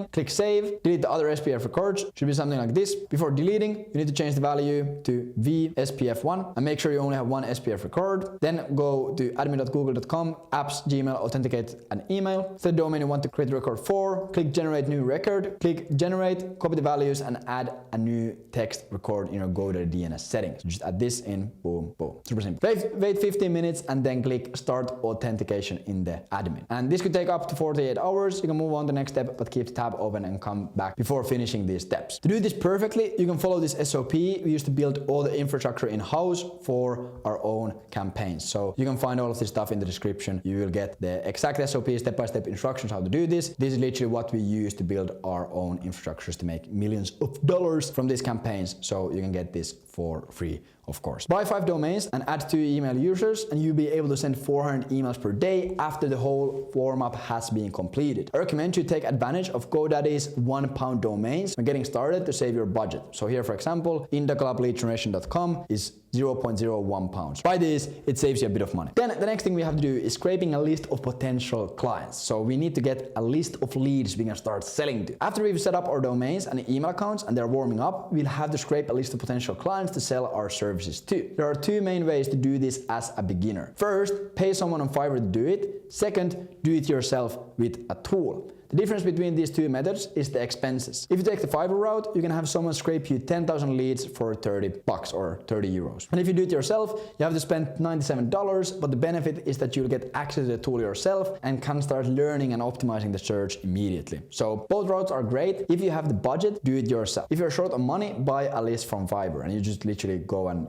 @. Click Save. Delete the other SPF records. Should be something like this. Before deleting, you need to change the value to VSPF1 and make sure you only have one SPF record. Then go to admin.google.com, apps, Gmail, authenticate an email. Set the domain you want to create the record for. Click Generate New Record. Click Generate, copy the values and add a new text record in your GoDaddy DNS settings. So just add this in, boom, boom. Super simple. Wait 15 minutes and then click Start Authentication in the admin. And this could take up to 48 hours. You can move on to the next step, but keep the tab open and come back before finishing these steps. To do this perfectly, you can follow this SOP we used to build all the infrastructure in-house for our own campaigns. So you can find all of this stuff in the description. You will get the exact SOP, step-by-step instructions how to do this. This is literally what we use to build our own infrastructures to make millions of dollars from these campaigns. So you can get this for free, of course. Buy 5 domains and add 2 email users and you'll be able to send 400 emails per day after the whole warm-up has been completed. I recommend you take advantage of GoDaddy's £1 domains when getting started to save your budget. So here, for example, indaclubleadgeneration.com is 0.01 pounds. By this, it saves you a bit of money. Then the next thing we have to do is scraping a list of potential clients. So we need to get a list of leads we can start selling to. After we've set up our domains and email accounts and they're warming up, we'll have to scrape a list of potential clients to sell our services to. There are 2 main ways to do this as a beginner. First, pay someone on Fiverr to do it. Second, do it yourself with a tool. The difference between these 2 methods is the expenses. If you take the Fiverr route, you can have someone scrape you 10,000 leads for $30 or 30 euros. And if you do it yourself, you have to spend $97, but the benefit is that you'll get access to the tool yourself and can start learning and optimizing the search immediately. So both routes are great. If you have the budget, do it yourself. If you're short on money, buy a list from Fiverr and you just literally go and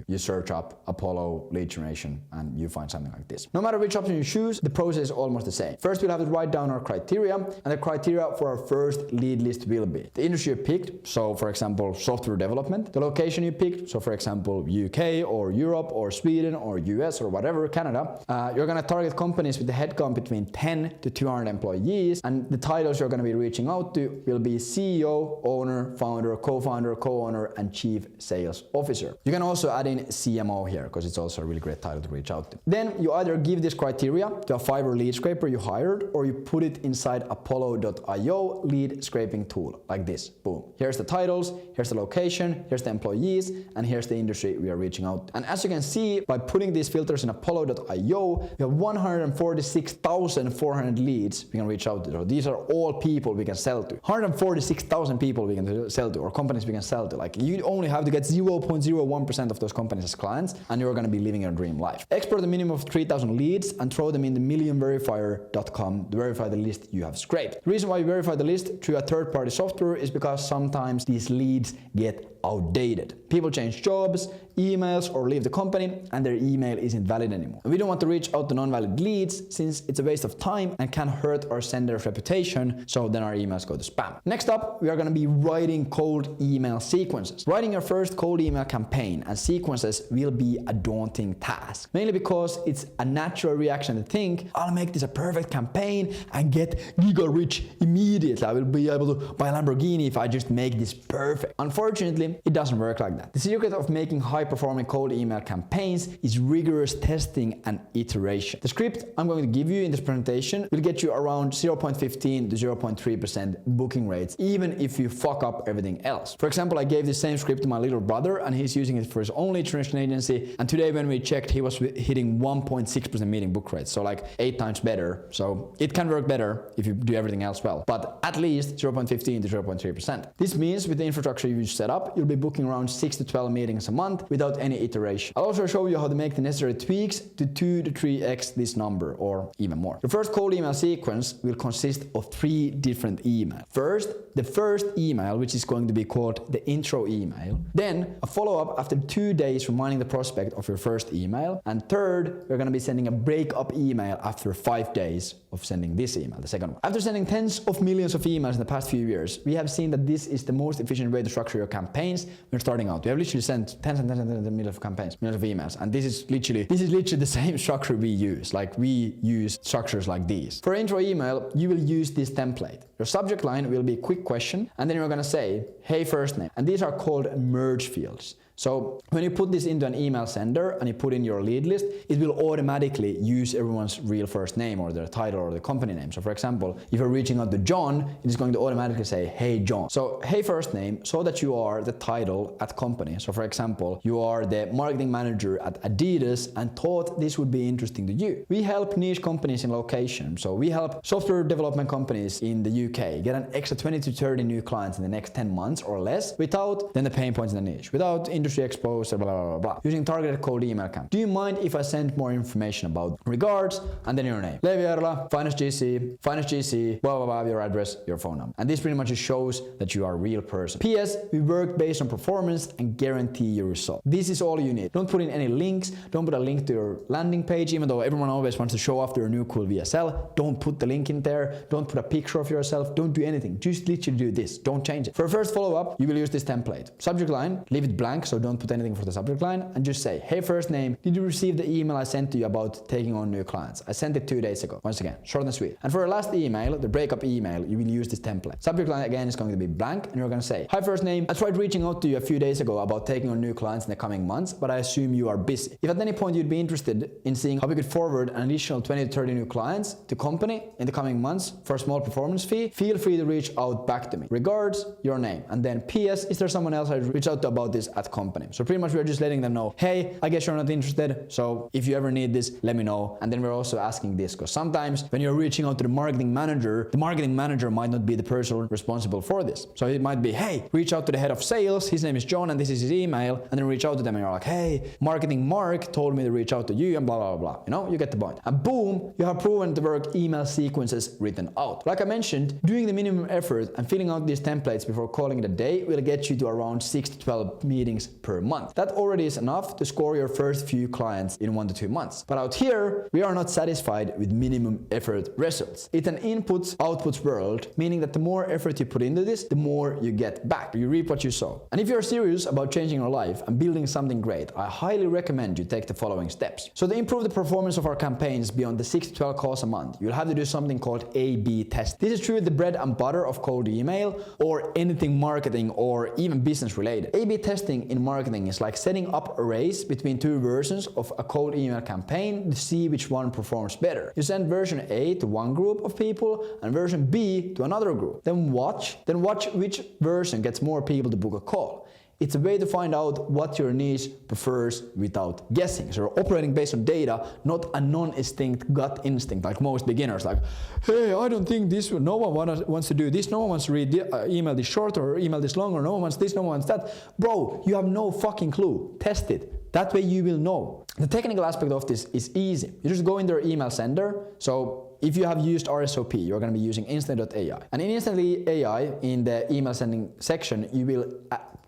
you search up Apollo lead generation and you find something like this. No matter which option you choose, the process is almost the same. First, we'll have to write down our criteria. and the criteria for our first lead list will be the industry you picked, so for example software development, the location you picked, so for example UK or Europe or Sweden or US or whatever, Canada. You're going to target companies with the headcount between 10 to 200 employees, and the titles you're going to be reaching out to will be CEO, owner, founder, co-founder, co-owner, and chief sales officer. You can also add in CMO here because it's also a really great title to reach out to. Then you either give this criteria to a Fiverr lead scraper you hired, or you put it inside Apollo.io lead scraping tool like this. Boom. Here's the titles, here's the location, here's the employees, and here's the industry we are reaching out to. And as you can see, by putting these filters in Apollo.io, we have 146,400 leads we can reach out to. So these are all people we can sell to. 146,000 people we can sell to, or companies we can sell to. Like, you only have to get 0.01% of those companies as clients, and you're going to be living your dream life. Export a minimum of 3,000 leads and throw them in the millionverifier.com to verify the list you have scraped. The reason why you verify the list through a third-party software is because sometimes these leads get outdated. People change jobs, emails, or leave the company, and their email isn't valid anymore. And we don't want to reach out to non-valid leads since it's a waste of time and can hurt our sender's reputation, so then our emails go to spam. Next up, we are going to be writing cold email sequences. Writing your first cold email campaign and sequences will be a daunting task, mainly because it's a natural reaction to think, I'll make this a perfect campaign and get giga rich immediately. I will be able to buy a Lamborghini if I just make this perfect. Unfortunately, it doesn't work like that. The secret of making high-performing cold email campaigns is rigorous testing and iteration. The script I'm going to give you in this presentation will get you around 0.15 to 0.3% booking rates, even if you fuck up everything else. For example, I gave the same script to my little brother, and he's using it for his own lead generation agency, and today when we checked, he was hitting 1.6% meeting book rates, so like 8 times better. So it can work better if you do everything else well, but at least 0.15 to 0.3%. This means with the infrastructure you set up, you'll be booking around 6 to 12 meetings a month without any iteration. I'll also show you how to make the necessary tweaks to 2 to 3x this number, or even more. The first cold email sequence will consist of 3 different emails. First, the first email, which is going to be called the intro email. Then a follow-up after 2 days reminding the prospect of your first email. And third, we're going to be sending a break-up email after 5 days of sending this email, the second one. After sending tens of millions of emails in the past few years, we have seen that this is the most efficient way to structure your campaigns when starting out. We have literally sent tens and millions of campaigns, millions of emails, and this is literally the same structure we use. Like, we use structures like these. For intro email, you will use this template. Your subject line will be a quick question, and then you're going to say, hey, first name. And these are called merge fields. So when you put this into an email sender and you put in your lead list, it will automatically use everyone's real first name or their title or the company name. So for example, if you're reaching out to John, it is going to automatically say, hey John. So hey first name, so that you are the title at company. So for example, you are the marketing manager at Adidas and thought this would be interesting to you. We help niche companies in location. So we help software development companies in the UK get an extra 20 to 30 new clients in the next 10 months or less without then the pain points in the niche, without industry exposure, blah, blah, blah, blah, using targeted cold email campaign. Do you mind if I send more information about regards and then your name? Levi Erla, Finance GC, blah, blah, blah, your address, your phone number. And this pretty much shows that you are a real person. PS, we work based on performance and guarantee your result. This is all you need. Don't put in any links. Don't put a link to your landing page, even though everyone always wants to show off their new cool VSL. Don't put the link in there. Don't put a picture of yourself. Don't do anything. Just literally do this. Don't change it. For first follow-up, you will use this template. Subject line, leave it blank, so don't put anything for the subject line, and just say, hey first name, did you receive the email I sent to you about taking on new clients? I sent it 2 days ago. Once again, short and sweet. And for your last email, the breakup email, you will use this template. Subject line again is going to be blank, and you're going to say, hi first name, I tried reaching out to you a few days ago about taking on new clients in the coming months, but I assume you are busy. If at any point you'd be interested in seeing how we could forward an additional 20 to 30 new clients to company in the coming months for a small performance fee, feel free to reach out back to me. Regards, your name. And then PS, is there someone else I'd reach out to about this at company? So pretty much we're just letting them know, hey, I guess you're not interested, so if you ever need this, let me know. And then we're also asking this, because sometimes when you're reaching out to the marketing manager might not be the person responsible for this. So it might be, hey, reach out to the head of sales, his name is John and this is his email, and then reach out to them and you're like, hey, marketing Mark told me to reach out to you and blah, blah, blah. You know, you get the point. And boom, you have proven to work email sequences written out. Like I mentioned, doing the minimum effort and filling out these templates before calling it a day will get you to around 6 to 12 meetings per month. That already is enough to score your first few clients in 1 to 2 months. But out here, we are not satisfied with minimum effort results. It's an inputs-outputs world, meaning that the more effort you put into this, the more you get back. You reap what you sow. And if you're serious about changing your life and building something great, I highly recommend you take the following steps. So to improve the performance of our campaigns beyond the 6 to 12 calls a month, you'll have to do something called A/B test. This is truly the bread and butter of cold email or anything marketing or even business related. A/B testing in marketing is like setting up a race between two versions of a cold email campaign to see which one performs better. You send version A to one group of people and version B to another group. Then watch which version gets more people to book a call. It's a way to find out what your niche prefers without guessing. So you're operating based on data, not a non-instinct gut instinct like most beginners. Like, hey, I don't think this, no one wants to do this, no one wants to read email this short or email this long, or no one wants this, no one wants that. Bro, you have no fucking clue. Test it. That way you will know. The technical aspect of this is easy. You just go in their email sender. So if you have used RSOP, you're going to be using Instantly.ai. And in Instantly.ai, in the email sending section, you will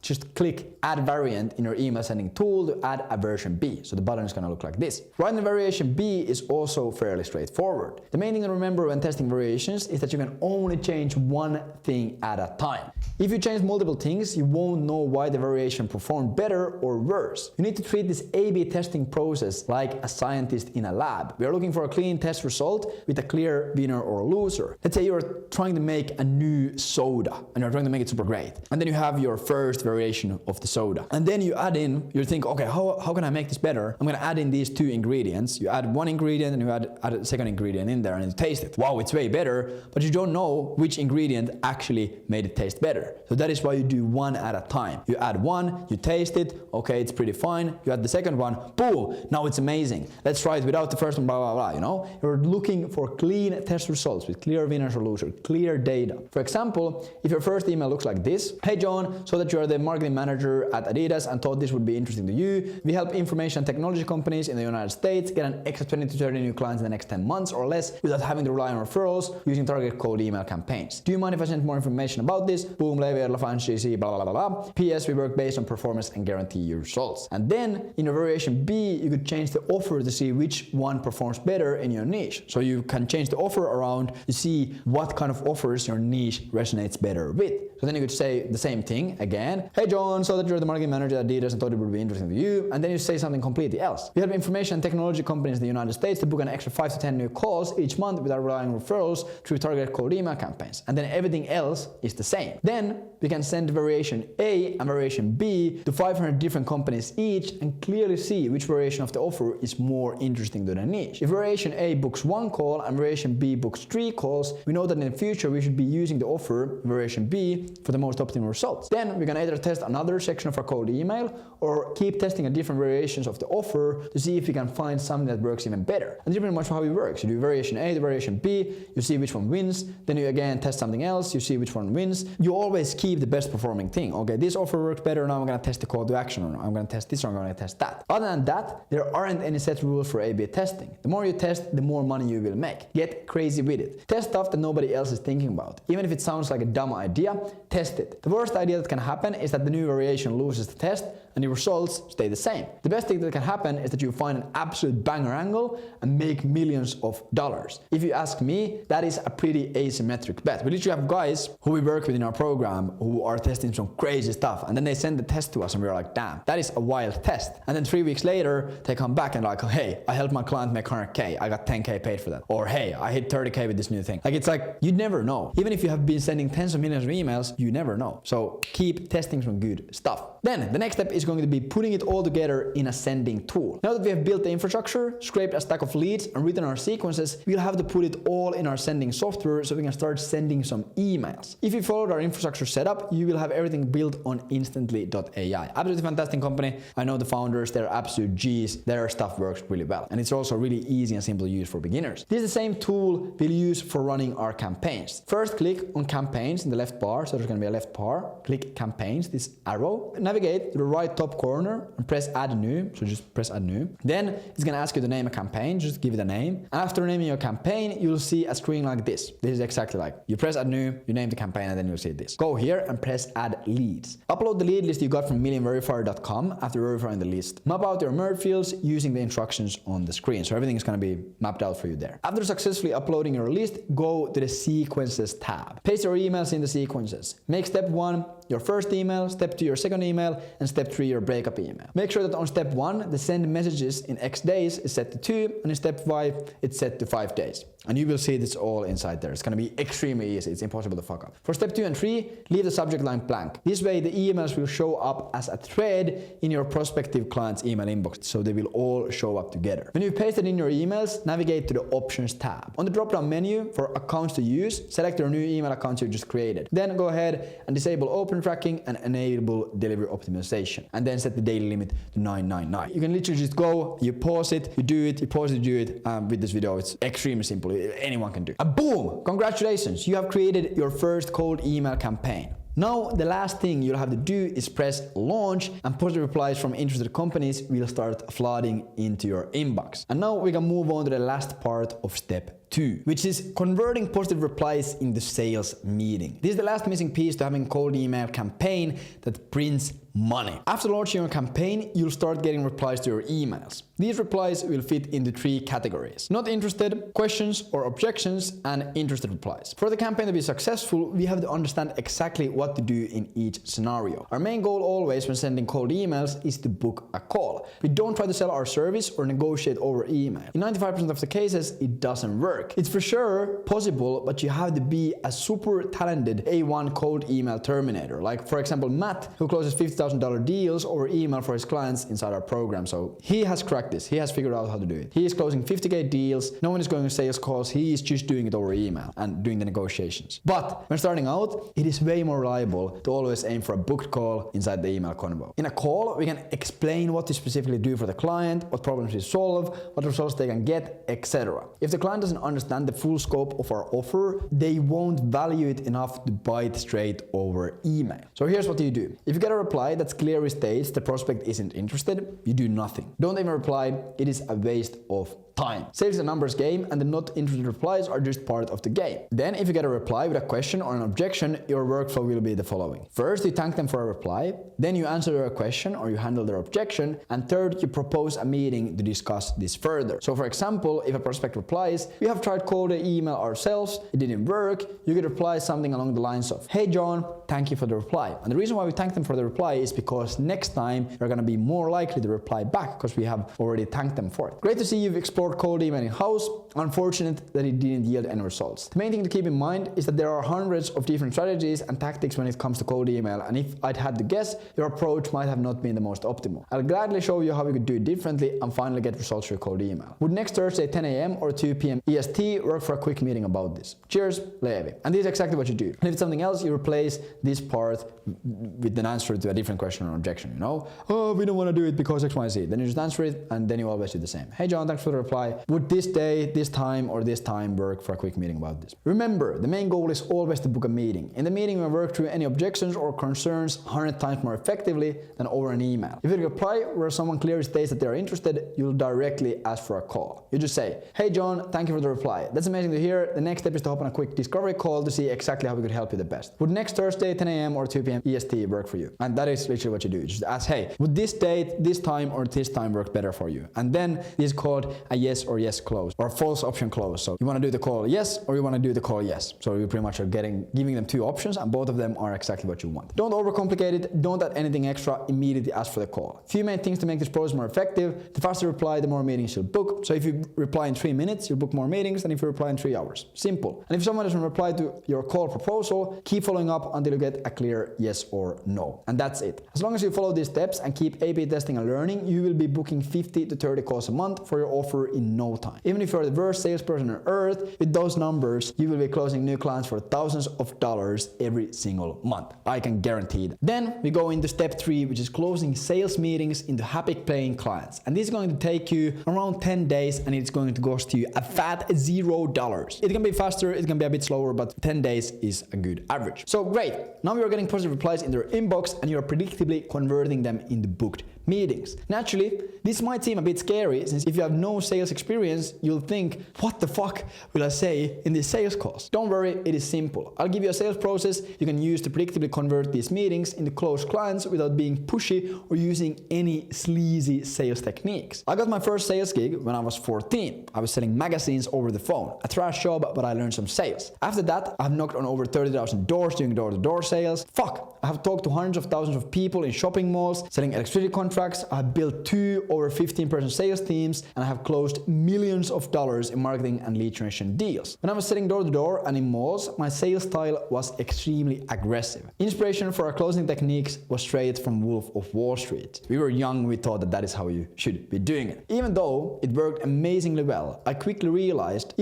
just click add variant in your email sending tool to add a version B. So the button is going to look like this. Writing the variation B is also fairly straightforward. The main thing to remember when testing variations is that you can only change one thing at a time. If you change multiple things, you won't know why the variation performed better or worse. You need to treat this A/B testing process like a scientist in a lab. We are looking for a clean test result with a clear winner or loser. Let's say you're trying to make a new soda and you're trying to make it super great. And then you have your first variation of the soda. And then you add in, you think, okay, how can I make this better? I'm gonna add in these two ingredients. You add one ingredient and you add a second ingredient in there and you taste it. Wow, it's way better, but you don't know which ingredient actually made it taste better. So that is why you do one at a time. You add one, you taste it, okay, it's pretty fine. You add the second one, boom, now it's amazing. Let's try it without the first one, blah, blah, blah, you know? You're looking for clean test results with clear winners or losers, clear data. For example, if your first email looks like this, hey John, so that you're the marketing manager at Adidas and thought this would be interesting to you. We help information technology companies in the United States get an extra 20 to 30 new clients in the next 10 months or less without having to rely on referrals using targeted cold email campaigns. Do you mind if I send more information about this? Boom, blah, blah, blah, blah. PS, we work based on performance and guarantee your results. And then in your variation B, you could change the offer to see which one performs better in your niche. So you can change the offer around to see what kind of offers your niche resonates better with. So then you could say the same thing again. Hey John, so that you're the marketing manager at Adidas and thought it would be interesting to you. And then you say something completely else. We help information and technology companies in the United States to book an extra 5 to 10 new calls each month without relying on referrals through targeted cold email campaigns. And then everything else is the same. Then we can send variation A and variation B to 500 different companies each and clearly see which variation of the offer is more interesting to the niche. If variation A books 1 call and variation B books 3 calls, we know that in the future we should be using the offer variation B for the most optimal results. Then we can either test another section of our cold email or keep testing a different variations of the offer to see if we can find something that works even better. And this is pretty much how it works. You do variation A to variation B, you see which one wins, then you again test something else, you see which one wins. You always keep the best performing thing. Okay, this offer works better, now I'm gonna test the call to action, or I'm gonna test this, or I'm gonna test that. Other than that, there aren't any set rules for A/B testing. The more you test, the more money you will make. Get crazy with it. Test stuff that nobody else is thinking about. Even if it sounds like a dumb idea, test it. The worst idea that can happen is that the new variation loses the test and the results stay the same. The best thing that can happen is that you find an absolute banger angle and make millions of dollars. If you ask me, that is a pretty asymmetric bet. We literally have guys who we work with in our program who are testing some crazy stuff, and then they send the test to us and we're like, damn, that is a wild test. And then 3 weeks later, they come back and like, hey, I helped my client make 100K, I got 10K paid for that. Or hey, I hit 30K with this new thing. Like, it's like, you'd never know. Even if you have been sending tens of millions of emails, you never know. So keep testing some good stuff. Then the next step is going to be putting it all together in a sending tool. Now that we have built the infrastructure, scraped a stack of leads, and written our sequences, we'll have to put it all in our sending software so we can start sending some emails. If you followed our infrastructure setup, you will have everything built on Instantly.ai. Absolutely fantastic company. I know the founders, they're absolute G's. Their stuff works really well. And it's also really easy and simple to use for beginners. This is the same tool we'll use for running our campaigns. First, click on campaigns in the left bar. So there's going to be a left bar. Click campaigns, this arrow. Navigate to the right right top corner and press add new. So just press add new. Then it's gonna ask you to name a campaign. Just give it a name. After naming your campaign, you'll see a screen like this. This is exactly like you press add new, you name the campaign, and then you'll see this. Go here and press add leads. Upload the lead list you got from millionverifier.com after verifying the list. Map out your merge fields using the instructions on the screen. So everything is gonna be mapped out for you there. After successfully uploading your list, go to the sequences tab. Paste your emails in the sequences. Make step 1 your first email, step 2 your second email, and step 3 your breakup email. Make sure that on step 1 the send messages in X days is set to 2, and in step 5 it's set to 5 days. And you will see this all inside there. It's gonna be extremely easy. It's impossible to fuck up. For step 2 and 3, leave the subject line blank. This way the emails will show up as a thread in your prospective client's email inbox, so they will all show up together. When you've pasted in your emails, navigate to the options tab. On the drop-down menu for accounts to use, select your new email accounts you just created. Then go ahead and disable open tracking and enable delivery optimization. And then set the daily limit to 999. You can literally just go, you pause it, you do it, you pause it, you do it. With this video, it's extremely simple. Anyone can do. And boom! Congratulations! You have created your first cold email campaign. Now, the last thing you'll have to do is press launch, and positive replies from interested companies will start flooding into your inbox. And now we can move on to the last part of step 2, which is converting positive replies into sales meeting. This is the last missing piece to having a cold email campaign that prints money. After launching your campaign, you'll start getting replies to your emails. These replies will fit into 3 categories: not interested, questions or objections, and interested replies. For the campaign to be successful, we have to understand exactly what to do in each scenario. Our main goal always when sending cold emails is to book a call. We don't try to sell our service or negotiate over email. In 95% of the cases, it doesn't work. It's for sure possible, but you have to be a super talented A1 cold email terminator. Like for example, Matt, who closes $50,000 deals over email for his clients inside our program. So he has cracked this. He has figured out how to do it. He is closing 50K deals. No one is going to sales calls. He is just doing it over email and doing the negotiations. But when starting out, it is way more reliable to always aim for a booked call inside the email convo. In a call, we can explain what to specifically do for the client, what problems we solve, what results they can get, etc. If the client doesn't understand the full scope of our offer, they won't value it enough to buy it straight over email. So here's what you do. If you get a reply that clearly states the prospect isn't interested, you do nothing. Don't even reply. It is a waste of time. Sales is a numbers game, and the not interested replies are just part of the game. Then if you get a reply with a question or an objection, your workflow will be the following. First, you thank them for a reply. Then you answer their question or you handle their objection. And third, you propose a meeting to discuss this further. So for example, if a prospect replies, we have tried cold email ourselves, it didn't work, you could reply something along the lines of, hey John, thank you for the reply. And the reason why we thank them for the reply is because next time they're going to be more likely to reply back because we have already thanked them for it. Great to see you've explored cold email in-house. Unfortunate that it didn't yield any results. The main thing to keep in mind is that there are hundreds of different strategies and tactics when it comes to cold email, and if I'd had to guess, your approach might have not been the most optimal. I'll gladly show you how we could do it differently and finally get results for your cold email. Would next Thursday 10 a.m. or 2 p.m. EST work for a quick meeting about this? Cheers, Levi. And this is exactly what you do. And if it's something else, you replace this part with an answer to a different question or objection, you know? Oh, we don't want to do it because X, Y, Z. Then you just answer it, and then you always do the same. Hey John, thanks for the reply. Would this day, this time, or this time work for a quick meeting about this? Remember, the main goal is always to book a meeting. In the meeting, we work through any objections or concerns 100 times more effectively than over an email. If you reply where someone clearly states that they are interested, you'll directly ask for a call. You just say, hey John, thank you for the reply. That's amazing to hear. The next step is to hop on a quick discovery call to see exactly how we could help you the best. Would next Thursday 10 a.m. or 2 p.m. EST work for you? And that is literally what you do. You just ask, hey, would this date, this time, or this time work better for you? And then this is called a yes or yes close, or false option close. So you want to do the call yes, or you want to do the call yes. So you pretty much are giving them 2 options, and both of them are exactly what you want. Don't overcomplicate it. Don't add anything extra. Immediately ask for the call. Few main things to make this process more effective. The faster you reply, the more meetings you'll book. So if you reply in 3 minutes, you'll book more meetings than if you reply in 3 hours. Simple. And if someone doesn't reply to your call proposal, keep following up until you get a clear yes or no. And that's it. As long as you follow these steps and keep A/B testing and learning, you will be booking 50 to 30 calls a month for your offer in no time. Even if you're the worst salesperson on earth, with those numbers, you will be closing new clients for thousands of dollars every single month. I can guarantee that. Then we go into step 3, which is closing sales meetings into happy paying clients. And this is going to take you around 10 days, and it's going to cost you a fat at $0. It can be faster, it can be a bit slower, but 10 days is a good average. So great, now you are getting positive replies in their inbox and you are predictably converting them into booked meetings. Naturally, this might seem a bit scary since if you have no sales experience, you'll think, what the fuck will I say in these sales calls? Don't worry, it is simple. I'll give you a sales process you can use to predictably convert these meetings into closed clients without being pushy or using any sleazy sales techniques. I got my first sales gig when I was 14. I was selling magazines over the phone. A trash job, but I learned some sales. After that, I've knocked on over 30,000 doors doing door-to-door sales. Fuck, I have talked to hundreds of thousands of people in shopping malls, selling electricity contracts. I've built 2 over 15-person sales teams, and I have closed millions of dollars in marketing and lead generation deals. When I was selling door-to-door and in malls, my sales style was extremely aggressive. Inspiration for our closing techniques was straight from Wolf of Wall Street. We were young, we thought that is how you should be doing it. Even though it worked amazingly well, I quickly realized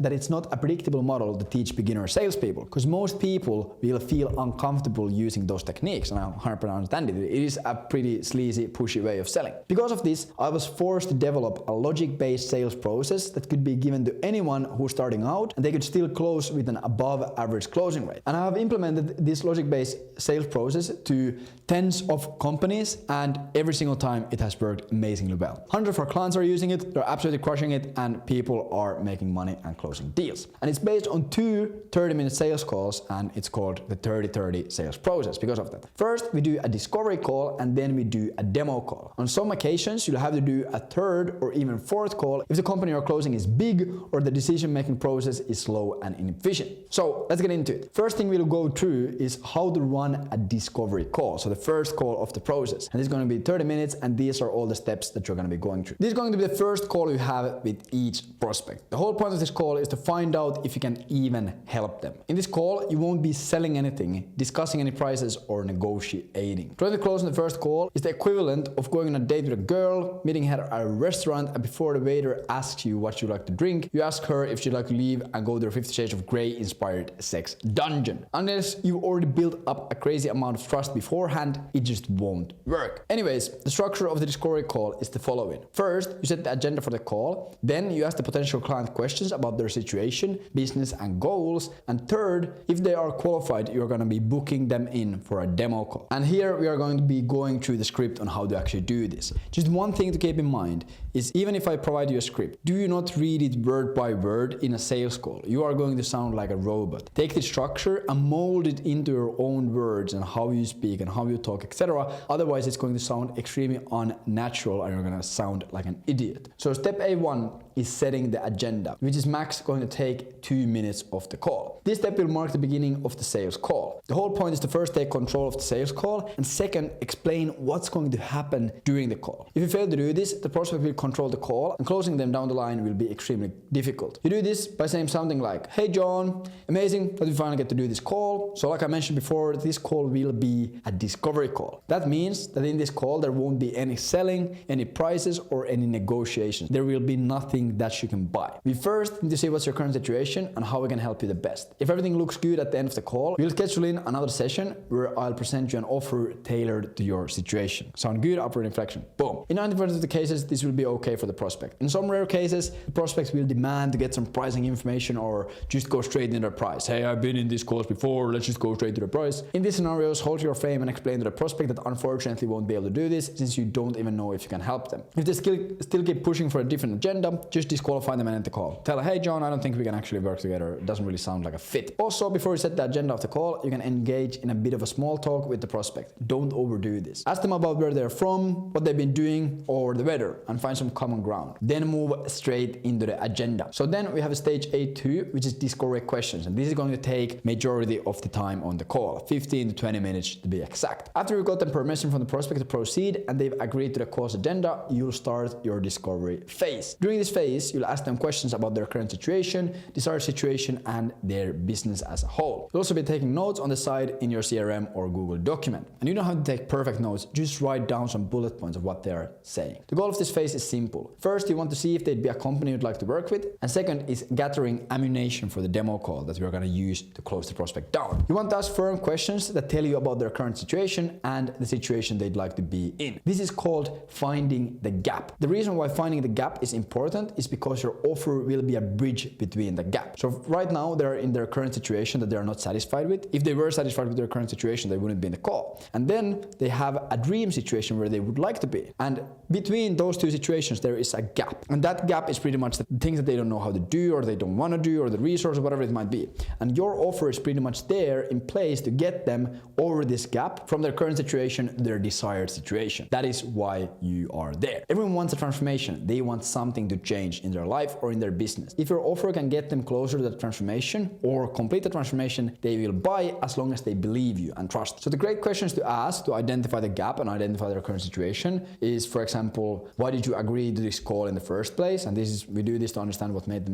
that it's not a predictable model to teach beginner salespeople, because most people will feel uncomfortable using those techniques, and I 100% understand it. It is a pretty sleazy, pushy way of selling. Because of this, I was forced to develop a logic-based sales process that could be given to anyone who's starting out, and they could still close with an above average closing rate. And I have implemented this logic-based sales process to tens of companies, and every single time it has worked amazingly well. Hundreds of our clients are using it, they're absolutely crushing it, and people are making money and closing deals. And it's based on 2 30-minute sales calls, and it's called the 30-30 sales process because of that. First, we do a discovery call, and then we do a demo call. On some occasions, you'll have to do a 3rd or even 4th call if the company you're closing is big or the decision-making process is slow and inefficient. So let's get into it. First thing we'll go through is how to run a discovery call. So the first call of the process. And this is going to be 30 minutes, and these are all the steps that you're going to be going through. This is going to be the first call you have with each prospect. The whole point of this call is to find out if you can even help them. In this call, you won't be selling anything, discussing any prices, or negotiating. Trying to close in the first call is the equivalent of going on a date with a girl, meeting her at a restaurant, and before the waiter asks you what you like to drink, you ask her if she'd like to leave and go to their 50 Shades of Grey inspired sex dungeon. Unless you've already built up a crazy amount of trust beforehand, it just won't work. Anyways, the structure of the discovery call is the following. First, you set the agenda for the call. Then you ask the potential client questions about their situation, business, and goals. And third, if they are qualified, you're going to be booking them in for a demo call. And here we are going to be going through the script on how to actually do this. Just one thing to keep in mind is even if I provide you a script, do not read it word by word in a sales call. You are going to sound like a robot. Take the structure and mold it into your own words and how you speak and how you talk, etc. Otherwise, it's going to sound extremely unnatural and you're going to sound like an idiot. So step A1 is setting the agenda, which is max going to take 2 minutes of the call. This step will mark the beginning of the sales call. The whole point is to first take control of the sales call, and second, explain what's going to happen during the call. If you fail to do this, the prospect will control the call, and closing them down the line will be extremely difficult. You do this by saying something like, "Hey John, amazing that we finally get to do this call. So like I mentioned before, this call will be a discovery call. That means that in this call there won't be any selling, any prices, or any negotiations. There will be nothing that you can buy. We first need to see what's your current situation and how we can help you the best. If everything looks good at the end of the call, we'll schedule in another session where I'll present you an offer tailored to your situation." Sound good? Upward inflection. Boom. In 90% of the cases, this will be okay for the prospect. In some rare cases, the prospects will demand to get some pricing information or just go straight into the price. "Hey, I've been in these calls before, let's just go straight to the price." In these scenarios, hold your flame and explain to the prospect that unfortunately won't be able to do this since you don't even know if you can help them. If they still keep pushing for a different agenda, just disqualify them and end the call. Tell, "Hey John, I don't think we can actually work together. It doesn't really sound like a fit." Also, before you set the agenda of the call, you can engage in a bit of a small talk with the prospect. Don't overdo this. Ask them about where they're from, what they've been doing, or the weather, and find some common ground. Then move straight into the agenda. So then we have stage A2, which is discovery questions, and this is going to take majority of the time on the call, 15 to 20 minutes to be exact. After you've gotten permission from the prospect to proceed and they've agreed to the call's agenda, you'll start your discovery phase. During this phase, you'll ask them questions about their current situation, desired situation, and their business as a whole. You'll also be taking notes on the side in your CRM or Google document. And you don't have to take perfect notes, just write down some bullet points of what they're saying. The goal of this phase is simple. First, you want to see if they'd be a company you'd like to work with, and second is gathering ammunition for the demo call that we're going to use to close the prospect down. You want to ask firm questions that tell you about their current situation and the situation they'd like to be in. This is called finding the gap. The reason why finding the gap is important is because your offer will be a bridge between the gap. So right now they're in their current situation that they are not satisfied with. If they were satisfied with their current situation, they wouldn't be in the call. And then they have a dream situation where they would like to be. And between those two situations, there is a gap. And that gap is pretty much the things that they don't know how to do, or they don't want to do, or the resource, or whatever it might be. And your offer is pretty much there in place to get them over this gap from their current situation to their desired situation. That is why you are there. Everyone wants a transformation. They want something to change in their life or in their business. If your offer can get them closer to that transformation or complete the transformation, they will buy as long as they believe you and trust. So the great questions to ask to identify the gap and identify their current situation is, for example, why did you agree to this call in the first place? And we do this to understand what made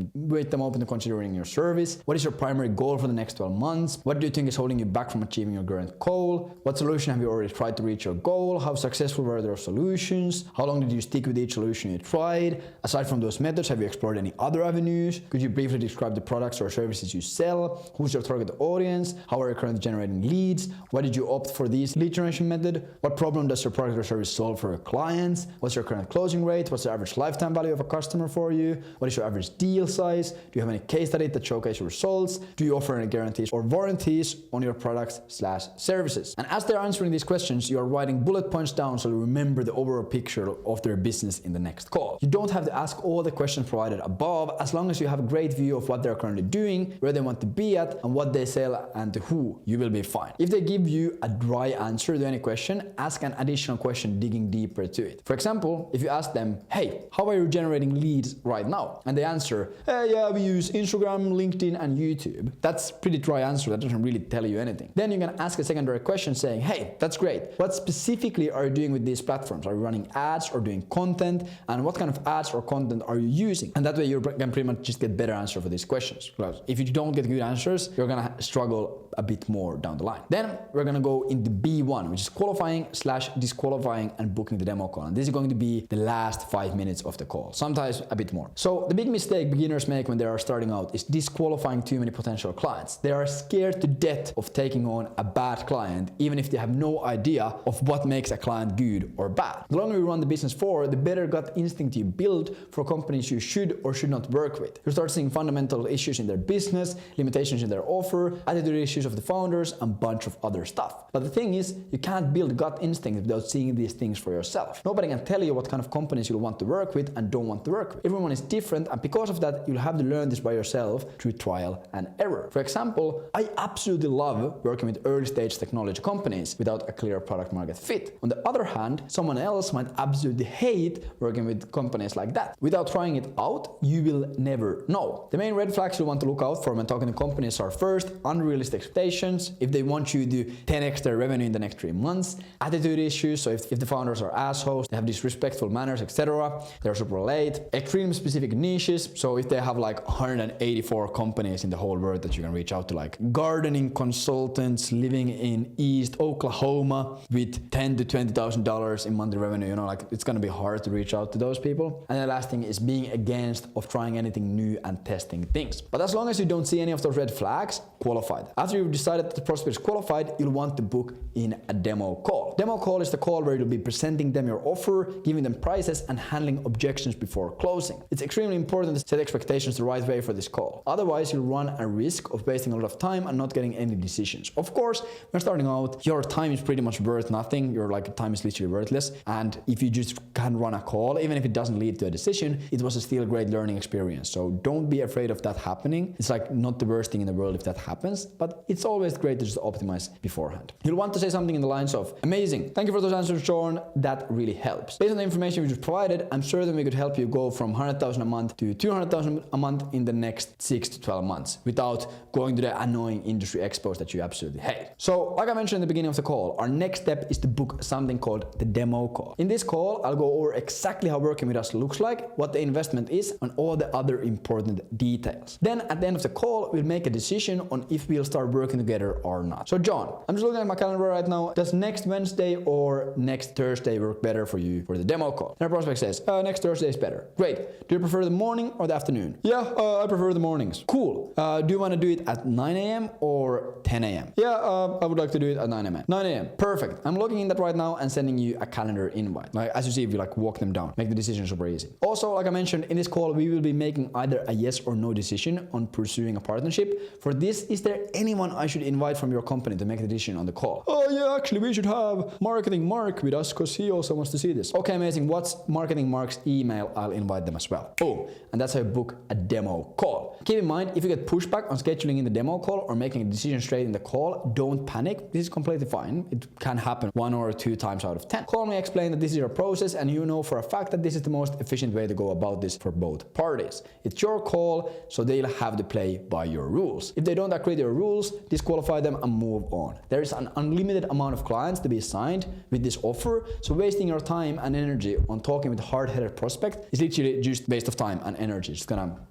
them open to considering your service. What is your primary goal for the next 12 months? What do you think is holding you back from achieving your current goal? What solution have you already tried to reach your goal? How successful were their solutions? How long did you stick with each solution you tried? Aside from those methods, have you explored any other avenues? Could you briefly describe the products or services you sell? Who's your target audience? How are you currently generating leads? Why did you opt for this lead generation method? What problem does your product or service solve for your clients? What's your current closing rate? What's the average lifetime value of a customer for you? What is your average deal size? Do you have any case studies that showcase your results? Do you offer any guarantees or warranties on your products/services? And as they're answering these questions, you are writing bullet points down so you remember the overall picture of their business in the next call. You don't have to ask all the questions provided above. As long as you have a great view of what they're currently doing, where they want to be at, and what they sell and to who, you will be fine. If they give you a dry answer to any question, ask an additional question digging deeper to it. For example, if you ask them, hey, how are you generating leads right now? And they answer, hey, yeah, we use Instagram, LinkedIn, and YouTube. That's a pretty dry answer. That doesn't really tell you anything. Then you can ask a secondary question saying, hey, that's great. What specifically are you doing with these platforms? Are you running ads or doing content? And what kind of ads or content are you using? And that way you can pretty much just get better answer for these questions. Because if you don't get good answers, you're gonna struggle a bit more down the line. Then we're gonna go into B1, which is qualifying/disqualifying and booking the demo call. And this is going to be the last 5 minutes of the call, sometimes a bit more. So the big mistake beginners make when they are starting out is disqualifying too many potential clients. They are scared to death of taking on a bad client, even if they have no idea of what makes a client good or bad. The longer you run the business for, the better gut instinct you build for companies you should or should not work with. You start seeing fundamental issues in their business, limitations in their offer, attitude issues of the founders, and a bunch of other stuff. But the thing is, you can't build gut instinct without seeing these things for yourself. Nobody can tell you what kind of companies you'll want to work with and don't want to work with. Everyone is different, and because of that, you'll have to learn this by yourself through trial and error. For example, I absolutely love working with early stage technology companies without a clear product market fit. On the other hand, someone else might absolutely hate working with companies like that. Without trying it out, you will never know. The main red flags you want to look out for when talking to companies are first, unrealistic expectations. If they want you to 10x their revenue in the next 3 months, attitude issues, so if the founders are assholes, they have disrespectful manners, etc. They're super late. Extreme specific niches, so if they have like 184 companies in the whole world that you can reach out to, like gardening consultants living in East Oklahoma with $10,000 to $20,000 in monthly revenue, like it's gonna be hard to reach out to those people. And the last thing is being against of trying anything new and testing things. But as long as you don't see any of those red flags, qualified. After you've decided that the prospect is qualified, you'll want to book in a demo call. Demo call is the call where you'll be presenting them your offer, giving them prices, and handling objections before closing. It's extremely important to set expectations the right way for this call. Otherwise, you'll run a risk of wasting a lot of time and not getting any decisions. Of course, when starting out, your time is pretty much worth nothing. Your time is literally worthless. And if you just can run a call, even if it doesn't lead to a decision, it was still a great learning experience. So don't be afraid of that happening. It's not the worst thing in the world if that happens, but it's always great to just optimize beforehand. You'll want to say something in the lines of, amazing, thank you for those answers, Sean. That really helps. Based on the information we just provided, I'm sure that we could help you go from 100,000 a month to 200,000 a month in the next 6 to 12 months without going to the annoying industry expos that you absolutely hate. So like I mentioned in the beginning of the call, our next step is to book something called the demo call. In this call, I'll go over exactly how working with us looks like, what the investment is, and all the other important details. Then at the end of the call, we'll make a decision on if we'll start working together or not. So John, I'm just looking at my calendar right now. Does next Wednesday or next Thursday work better for you for the demo call? And our prospect says, next Thursday is better. Great. Do you prefer the morning or the afternoon? Yeah, I prefer the mornings. Cool. Do you want to do it at 9 a.m. or 10 a.m.? Yeah, I would like to do it at 9 a.m. 9 a.m. Perfect. I'm logging in that right now and sending you a calendar invite. Like, as you see, if you like walk them down, make the decision super easy. Also, like I mentioned, in this call, we will be making either a yes or no decision on pursuing a partnership. For this, is there anyone I should invite from your company to make the decision on the call? Oh yeah, actually we should have Marketing Mark with us because he also wants to see this. Okay, amazing. What's Marketing Mark's email? I'll invite them as well. Boom. And that's how you book a demo call. Keep in mind, if you get pushback on scheduling in the demo call or making a decision straight in the call, don't panic. This is completely fine. It can happen 1 or 2 times out of 10. Call me, explain that this is your process and you know for a fact that this is the most efficient way to go about this for both parties. It's your call, so they'll have to play by your rules. If they don't agree to your rules, disqualify them and move on. There is an unlimited amount of clients to be signed with this offer, so wasting your time and energy on talking with hard-headed prospect is literally just waste of time and energy.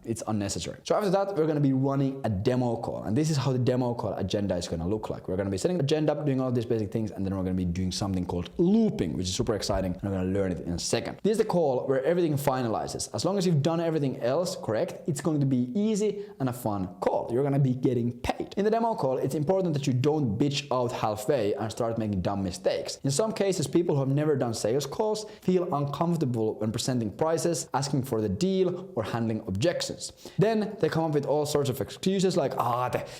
It's unnecessary. So after that, we're gonna be running a demo call, and this is how the demo call agenda is gonna look like. We're gonna be setting the agenda up, doing all these basic things, and then we're gonna be doing something called looping, which is super exciting, and we're gonna learn it in a second. This is the call where everything finalizes. As long as you've done everything else correct, it's going to be easy and a fun call. You're gonna be getting paid. In the demo call, it's important that you don't bitch out halfway and start making dumb mistakes. In some cases, people who have never done sales calls feel uncomfortable when presenting prices, asking for the deal, or handling objections. Then they come up with all sorts of excuses like,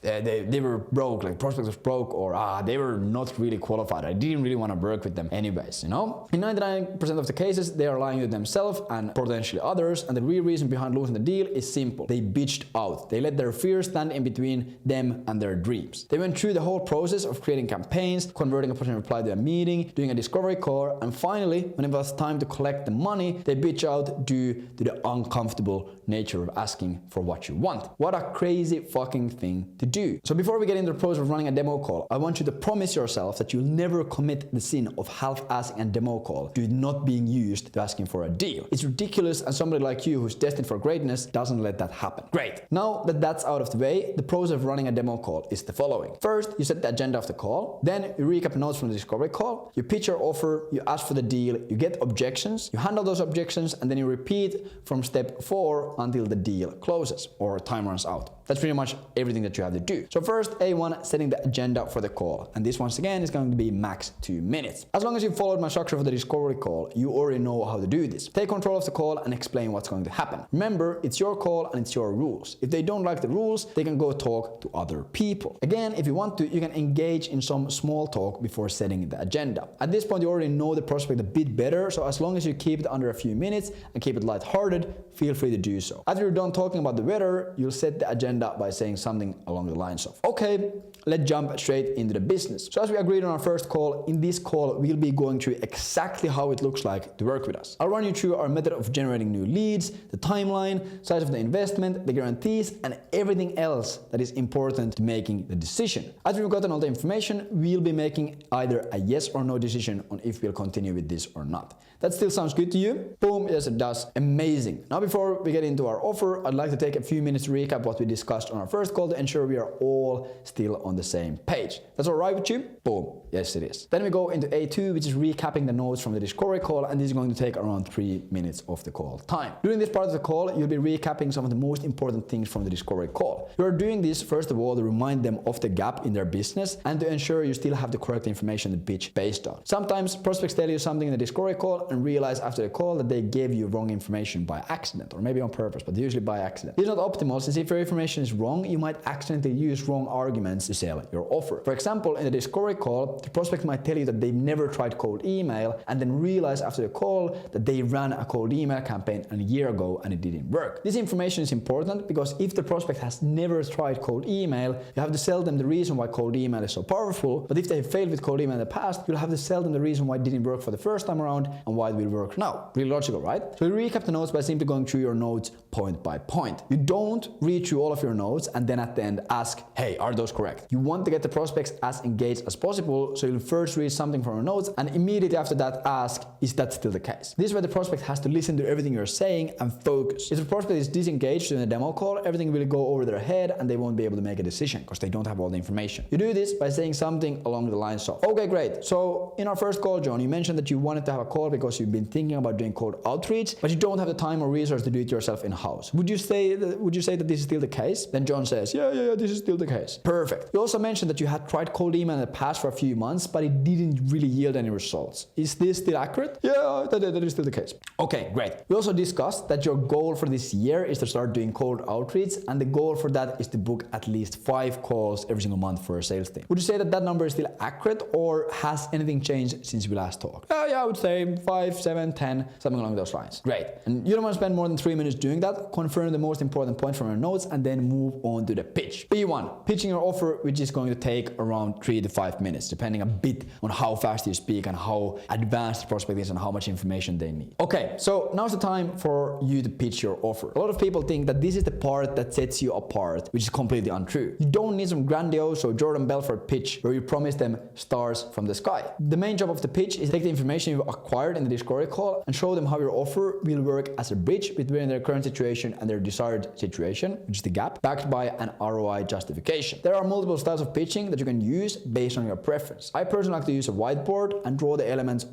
they were broke, like prospect was broke, or they were not really qualified. I didn't really want to work with them anyways, you know? In 99% of the cases, they are lying to themselves and potentially others, and the real reason behind losing the deal is simple. They bitched out. They let their fears stand in between them and their dreams. They went through the whole process of creating campaigns, converting a potential reply to a meeting, doing a discovery call, and finally, when it was time to collect the money, they bitch out due to the uncomfortable nature of asking for what you want. What a crazy fucking thing to do. So before we get into the process of running a demo call, I want you to promise yourself that you'll never commit the sin of half-assing a demo call to not being used to asking for a deal. It's ridiculous, and somebody like you who's destined for greatness doesn't let that happen. Great. Now that that's out of the way, the process of running a demo call is the following. First, you set the agenda of the call. Then you recap notes from the discovery call. You pitch your offer. You ask for the deal. You get objections. You handle those objections, and then you repeat from step 4 until the deal closes or time runs out. That's pretty much everything that you have to do. So first, A1, setting the agenda for the call. And this once again is going to be max 2 minutes. As long as you followed my structure for the discovery call, you already know how to do this. Take control of the call and explain what's going to happen. Remember, it's your call and it's your rules. If they don't like the rules, they can go talk to other people. Again, if you want to, you can engage in some small talk before setting the agenda. At this point, you already know the prospect a bit better, so as long as you keep it under a few minutes and keep it lighthearted, feel free to do so. After you're done talking about the weather, you'll set the agenda by saying something along the lines of, okay, let's jump straight into the business. So as we agreed on our first call, in this call, we'll be going through exactly how it looks like to work with us. I'll run you through our method of generating new leads, the timeline, size of the investment, the guarantees, and everything else that is important to making the decision. After we've gotten all the information, we'll be making either a yes or no decision on if we'll continue with this or not. That still sounds good to you? Boom, yes it does. Amazing. Now before we get into our offer, I'd like to take a few minutes to recap what we discussed on our first call to ensure we are all still on the same page. That's all right with you? Boom, yes it is. Then we go into A2, which is recapping the notes from the discovery call, and this is going to take around 3 minutes of the call time. During this part of the call, you'll be recapping some of the most important things from the discovery call. You're doing this first of all to remind them of the gap in their business and to ensure you still have the correct information to pitch based on. Sometimes prospects tell you something in the discovery call and realize after the call that they gave you wrong information by accident, or maybe on purpose, but usually by accident. It's not optimal, since if your information is wrong, you might accidentally use wrong arguments to sell your offer. For example, in the discovery call, the prospect might tell you that they've never tried cold email and then realize after the call that they ran a cold email campaign a year ago and it didn't work. This information is important because if the prospect has never tried cold email, you have to sell them the reason why cold email is so powerful, but if they failed with cold email in the past, you'll have to sell them the reason why it didn't work for the first time around and why it will work now. Really logical, right? So we recap the notes by simply going through your notes point by point. You don't read through all of your notes and then at the end ask, hey, are those correct? You want to get the prospects as engaged as possible, so you'll first read something from your notes and immediately after that ask, is that still the case? This is where the prospect has to listen to everything you're saying and focus. If the prospect is disengaged in the demo call, everything will go over their head and they won't be able to make a decision because they don't have all the information. You do this by saying something along the lines of, okay, great. So in our first call, John, you mentioned that you wanted to have a call because you've been thinking thinking about doing cold outreach, but you don't have the time or resource to do it yourself in-house. Would you say that this is still the case? Then John says, yeah, this is still the case. Perfect. You also mentioned that you had tried cold email in the past for a few months, but it didn't really yield any results. Is this still accurate? Yeah, that is still the case. Okay, great. We also discussed that your goal for this year is to start doing cold outreach, and the goal for that is to book at least 5 calls every single month for a sales team. Would you say that number is still accurate, or has anything changed since we last talked? Yeah, I would say 5, 7, 10, something along those lines. Great. And you don't want to spend more than 3 minutes doing that. Confirm the most important point from your notes and then move on to the pitch. B1, pitching your offer, which is going to take around 3 to 5 minutes, depending a bit on how fast you speak and how advanced the prospect is and how much information they need. Okay, so now's the time for you to pitch your offer. A lot of people think that this is the part that sets you apart, which is completely untrue. You don't need some grandiose or Jordan Belfort pitch where you promise them stars from the sky. The main job of the pitch is take the information you've acquired in the discovery call and show them how your offer will work as a bridge between their current situation and their desired situation, which is the gap, backed by an ROI justification. There are multiple styles of pitching that you can use based on your preference. I personally like to use a whiteboard and draw the elements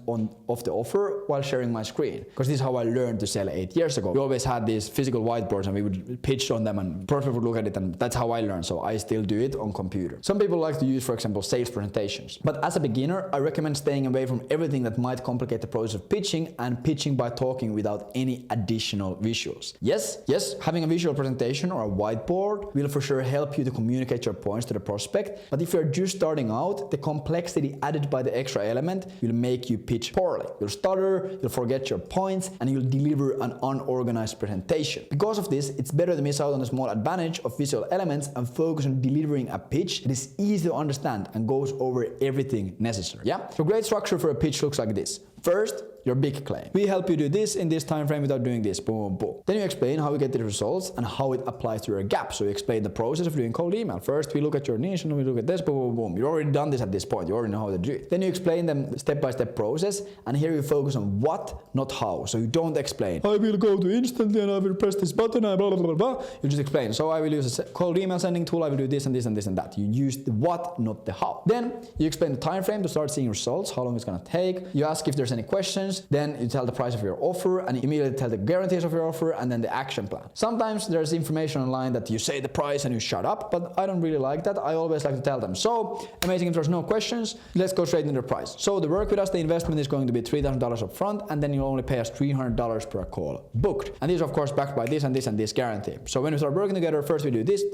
of the offer while sharing my screen, because this is how I learned to sell 8 years ago. We always had these physical whiteboards and we would pitch on them and prospects would look at it, and that's how I learned, so I still do it on computer. Some people like to use, for example, sales presentations, but as a beginner, I recommend staying away from everything that might complicate the process of pitching and pitching by talking without any additional visuals. Yes, having a visual presentation or a whiteboard will for sure help you to communicate your points to the prospect, but if you're just starting out, the complexity added by the extra element will make you pitch poorly. You'll stutter, you'll forget your points, and you'll deliver an unorganized presentation. Because of this, it's better to miss out on the small advantage of visual elements and focus on delivering a pitch that is easy to understand and goes over everything necessary. Yeah? So great structure for a pitch looks like this. First, your big claim. We help you do this in this time frame without doing this. Boom, boom. Then you explain how you get the results and how it applies to your gap. So you explain the process of doing cold email. First, we look at your niche and we look at this. Boom, boom, boom. You've already done this at this point. You already know how to do it. Then you explain them step-by-step process, and here you focus on what, not how. So you don't explain, I will go to instantly and I will press this button and blah, blah, blah, blah. You just explain. So I will use a cold email sending tool. I will do this and this and this and that. You use the what, not the how. Then you explain the time frame to start seeing results, how long it's going to take. You ask if there's any questions. Then you tell the price of your offer and you immediately tell the guarantees of your offer and then the action plan. Sometimes there's information online that you say the price and you shut up, but I don't really like that. I always like to tell them, so amazing, if there's no questions, let's go straight into the price. So the work with us, the investment is going to be $3,000 up front, and then you'll only pay us $300 per call booked. And these are of course backed by this and this and this guarantee. So when we start working together, first we do this,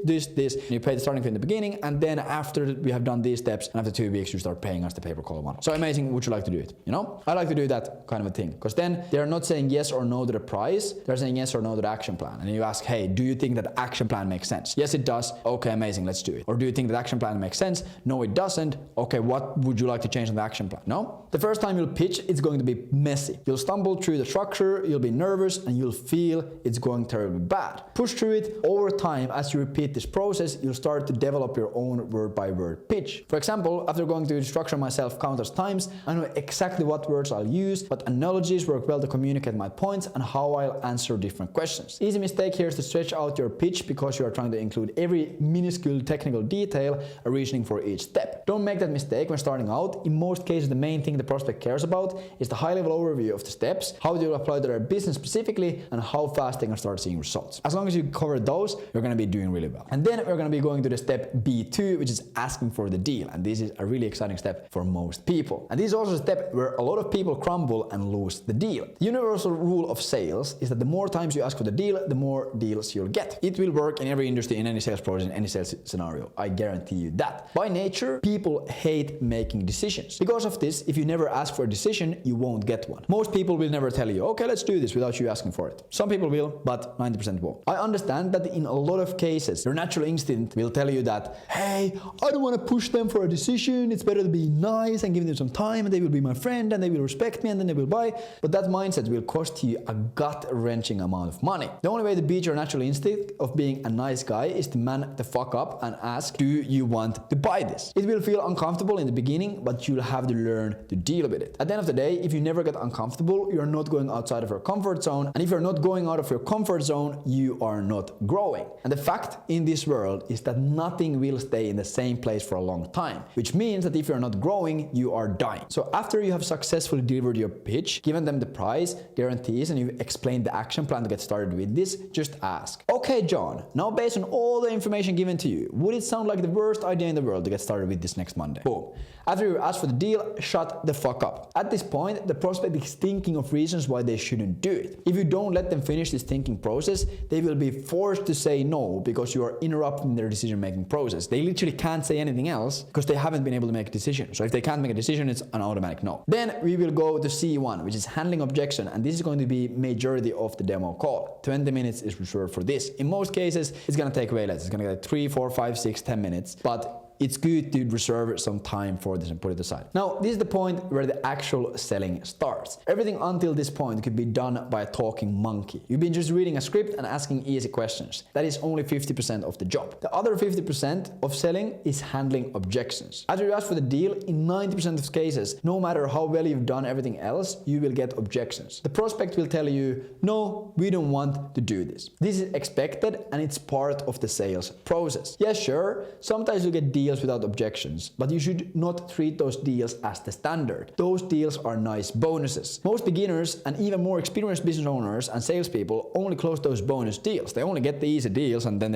and you pay the starting fee in the beginning, and then after we have done these steps, and after 2 weeks, you start paying us the pay-per-call one. So amazing, would you like to do it? You know, I like to do that kind of a thing, because then they're not saying yes or no to the price, they're saying yes or no to the action plan. And you ask, hey, do you think that the action plan makes sense? Yes, it does. Okay, amazing, let's do it. Or do you think that action plan makes sense? No, it doesn't. Okay, what would you like to change on the action plan? No? The first time you'll pitch, it's going to be messy. You'll stumble through the structure, you'll be nervous, and you'll feel it's going terribly bad. Push through it. Over time, as you repeat this process, you'll start to develop your own word-by-word pitch. For example, after going through the structure myself countless times, I know exactly what words I'll use, what analogies work well to communicate my points, and how I'll answer different questions. Easy mistake here is to stretch out your pitch because you are trying to include every minuscule technical detail, a reasoning for each step. Don't make that mistake when starting out. In most cases, the main thing the prospect cares about is the high-level overview of the steps, how they will apply to their business specifically, and how fast they can start seeing results. As long as you cover those, you're going to be doing really well. And then we're going to be going to the step B2, which is asking for the deal. And this is a really exciting step for most people. And this is also a step where a lot of people crumble and lose the deal. The universal rule of sales is that the more times you ask for the deal, the more deals you'll get. It will work in every industry, in any sales process, in any sales scenario. I guarantee you that. By nature, people hate making decisions. Because of this, if you never ask for a decision, you won't get one. Most people will never tell you, okay, let's do this without you asking for it. Some people will, but 90% won't. I understand that in a lot of cases, your natural instinct will tell you that, hey, I don't want to push them for a decision. It's better to be nice and give them some time, and they will be my friend and they will respect me and then they will buy. But that mindset will cost you a gut-wrenching amount of money. The only way to beat your natural instinct of being a nice guy is to man the fuck up and ask, do you want to buy this? It will feel uncomfortable in the beginning, but you'll have to learn to deal with it. At the end of the day, if you never get uncomfortable, you're not going outside of your comfort zone. And if you're not going out of your comfort zone, you are not growing. And the fact in this world is that nothing will stay in the same place for a long time, which means that if you're not growing, you are dying. So after you have successfully delivered your pitch, given them the price, guarantees, and you explain the action plan to get started with this, just ask, okay, John, now based on all the information given to you, would it sound like the worst idea in the world to get started with this next Monday? Boom. After you ask for the deal, shut the fuck up. At this point, the prospect is thinking of reasons why they shouldn't do it. If you don't let them finish this thinking process, they will be forced to say no because you are interrupting their decision-making process. They literally can't say anything else because they haven't been able to make a decision. So if they can't make a decision, it's an automatic no. Then we will go to C1, which is handling objection, and this is going to be majority of the demo call. 20 minutes is reserved for this. In most cases, it's going to take way less. It's going to get 3, 4, 5, 6, 10 minutes, but it's good to reserve some time for this and put it aside. Now, this is the point where the actual selling starts. Everything until this point could be done by a talking monkey. You've been just reading a script and asking easy questions. That is only 50% of the job. The other 50% of selling is handling objections. After you ask for the deal, in 90% of cases, no matter how well you've done everything else, you will get objections. The prospect will tell you, no, we don't want to do this. This is expected and it's part of the sales process. Yes, sure, sometimes you get deals without objections, but you should not treat those deals as the standard. Those deals are nice bonuses. Most beginners and even more experienced business owners and salespeople only close those bonus deals. They only get the easy deals and then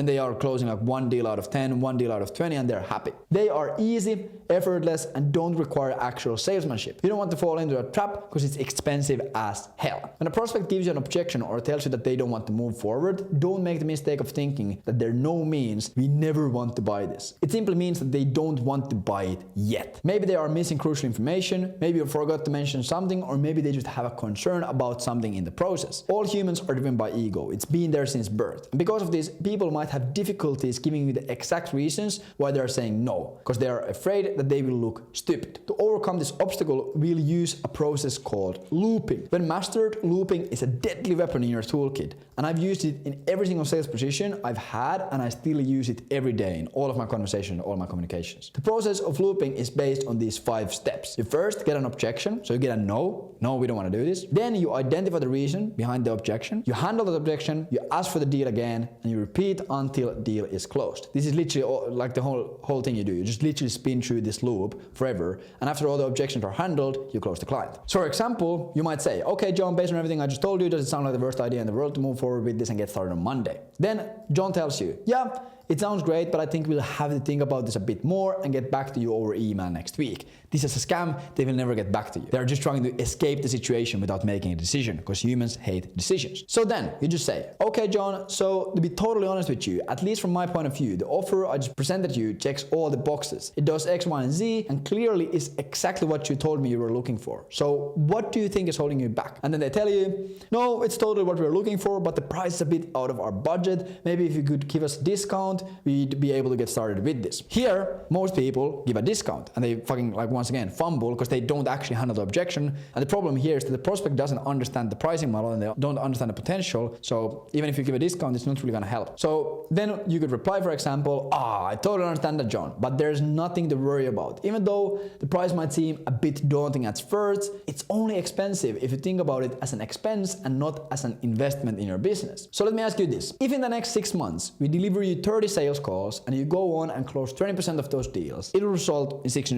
they are closing like 1 deal out of 10, 1 deal out of 20, and they're happy. They are easy, effortless, and don't require actual salesmanship. You don't want to fall into a trap because it's expensive as hell. When a prospect gives you an objection or tells you that they don't want to move forward, don't make the mistake of thinking that there no means we never want to buy this. It simply means that they don't want to buy it yet. Maybe they are missing crucial information, maybe you forgot to mention something, or maybe they just have a concern about something in the process. All humans are driven by ego. It's been there since birth. And because of this, people might have difficulties giving you the exact reasons why they are saying no, because they are afraid that they will look stupid. To overcome this obstacle, we'll use a process called looping. When mastered, looping is a deadly weapon in your toolkit, and I've used it in every single sales position I've had, and I still use it every day in all of my conversations, all my communications. The process of looping is based on these 5 steps. You first get an objection, so you get a no, we don't want to do this. Then you identify the reason behind the objection, you handle that objection, you ask for the deal again, and you repeat until deal is closed. This is literally like the whole thing you do. You just literally spin through this loop forever, and after all the objections are handled, you close the client. So for example, you might say, okay, John, based on everything I just told you, does it sound like the worst idea in the world to move forward with this and get started on Monday? Then John tells you, yeah, it sounds great, but I think we'll have to think about this a bit more and get back to you over email next week. This is a scam. They will never get back to you. They're just trying to escape the situation without making a decision, because humans hate decisions. So then you just say, okay, John, so to be totally honest with you, at least from my point of view, the offer I just presented you checks all the boxes. It does X, Y, and Z, and clearly is exactly what you told me you were looking for. So what do you think is holding you back? And then they tell you, no, it's totally what we're looking for, but the price is a bit out of our budget. Maybe if you could give us a discount, we'd be able to get started with this. Here, most people give a discount and they fucking, like, once again, fumble because they don't actually handle the objection. And the problem here is that the prospect doesn't understand the pricing model and they don't understand the potential. So even if you give a discount, it's not really gonna help. So then you could reply, for example, I totally understand that, John, but there's nothing to worry about. Even though the price might seem a bit daunting at first, it's only expensive if you think about it as an expense and not as an investment in your business. So let me ask you this. If in the next 6 months, we deliver you 30 sales calls and you go on and close 20% of those deals, it will result in 6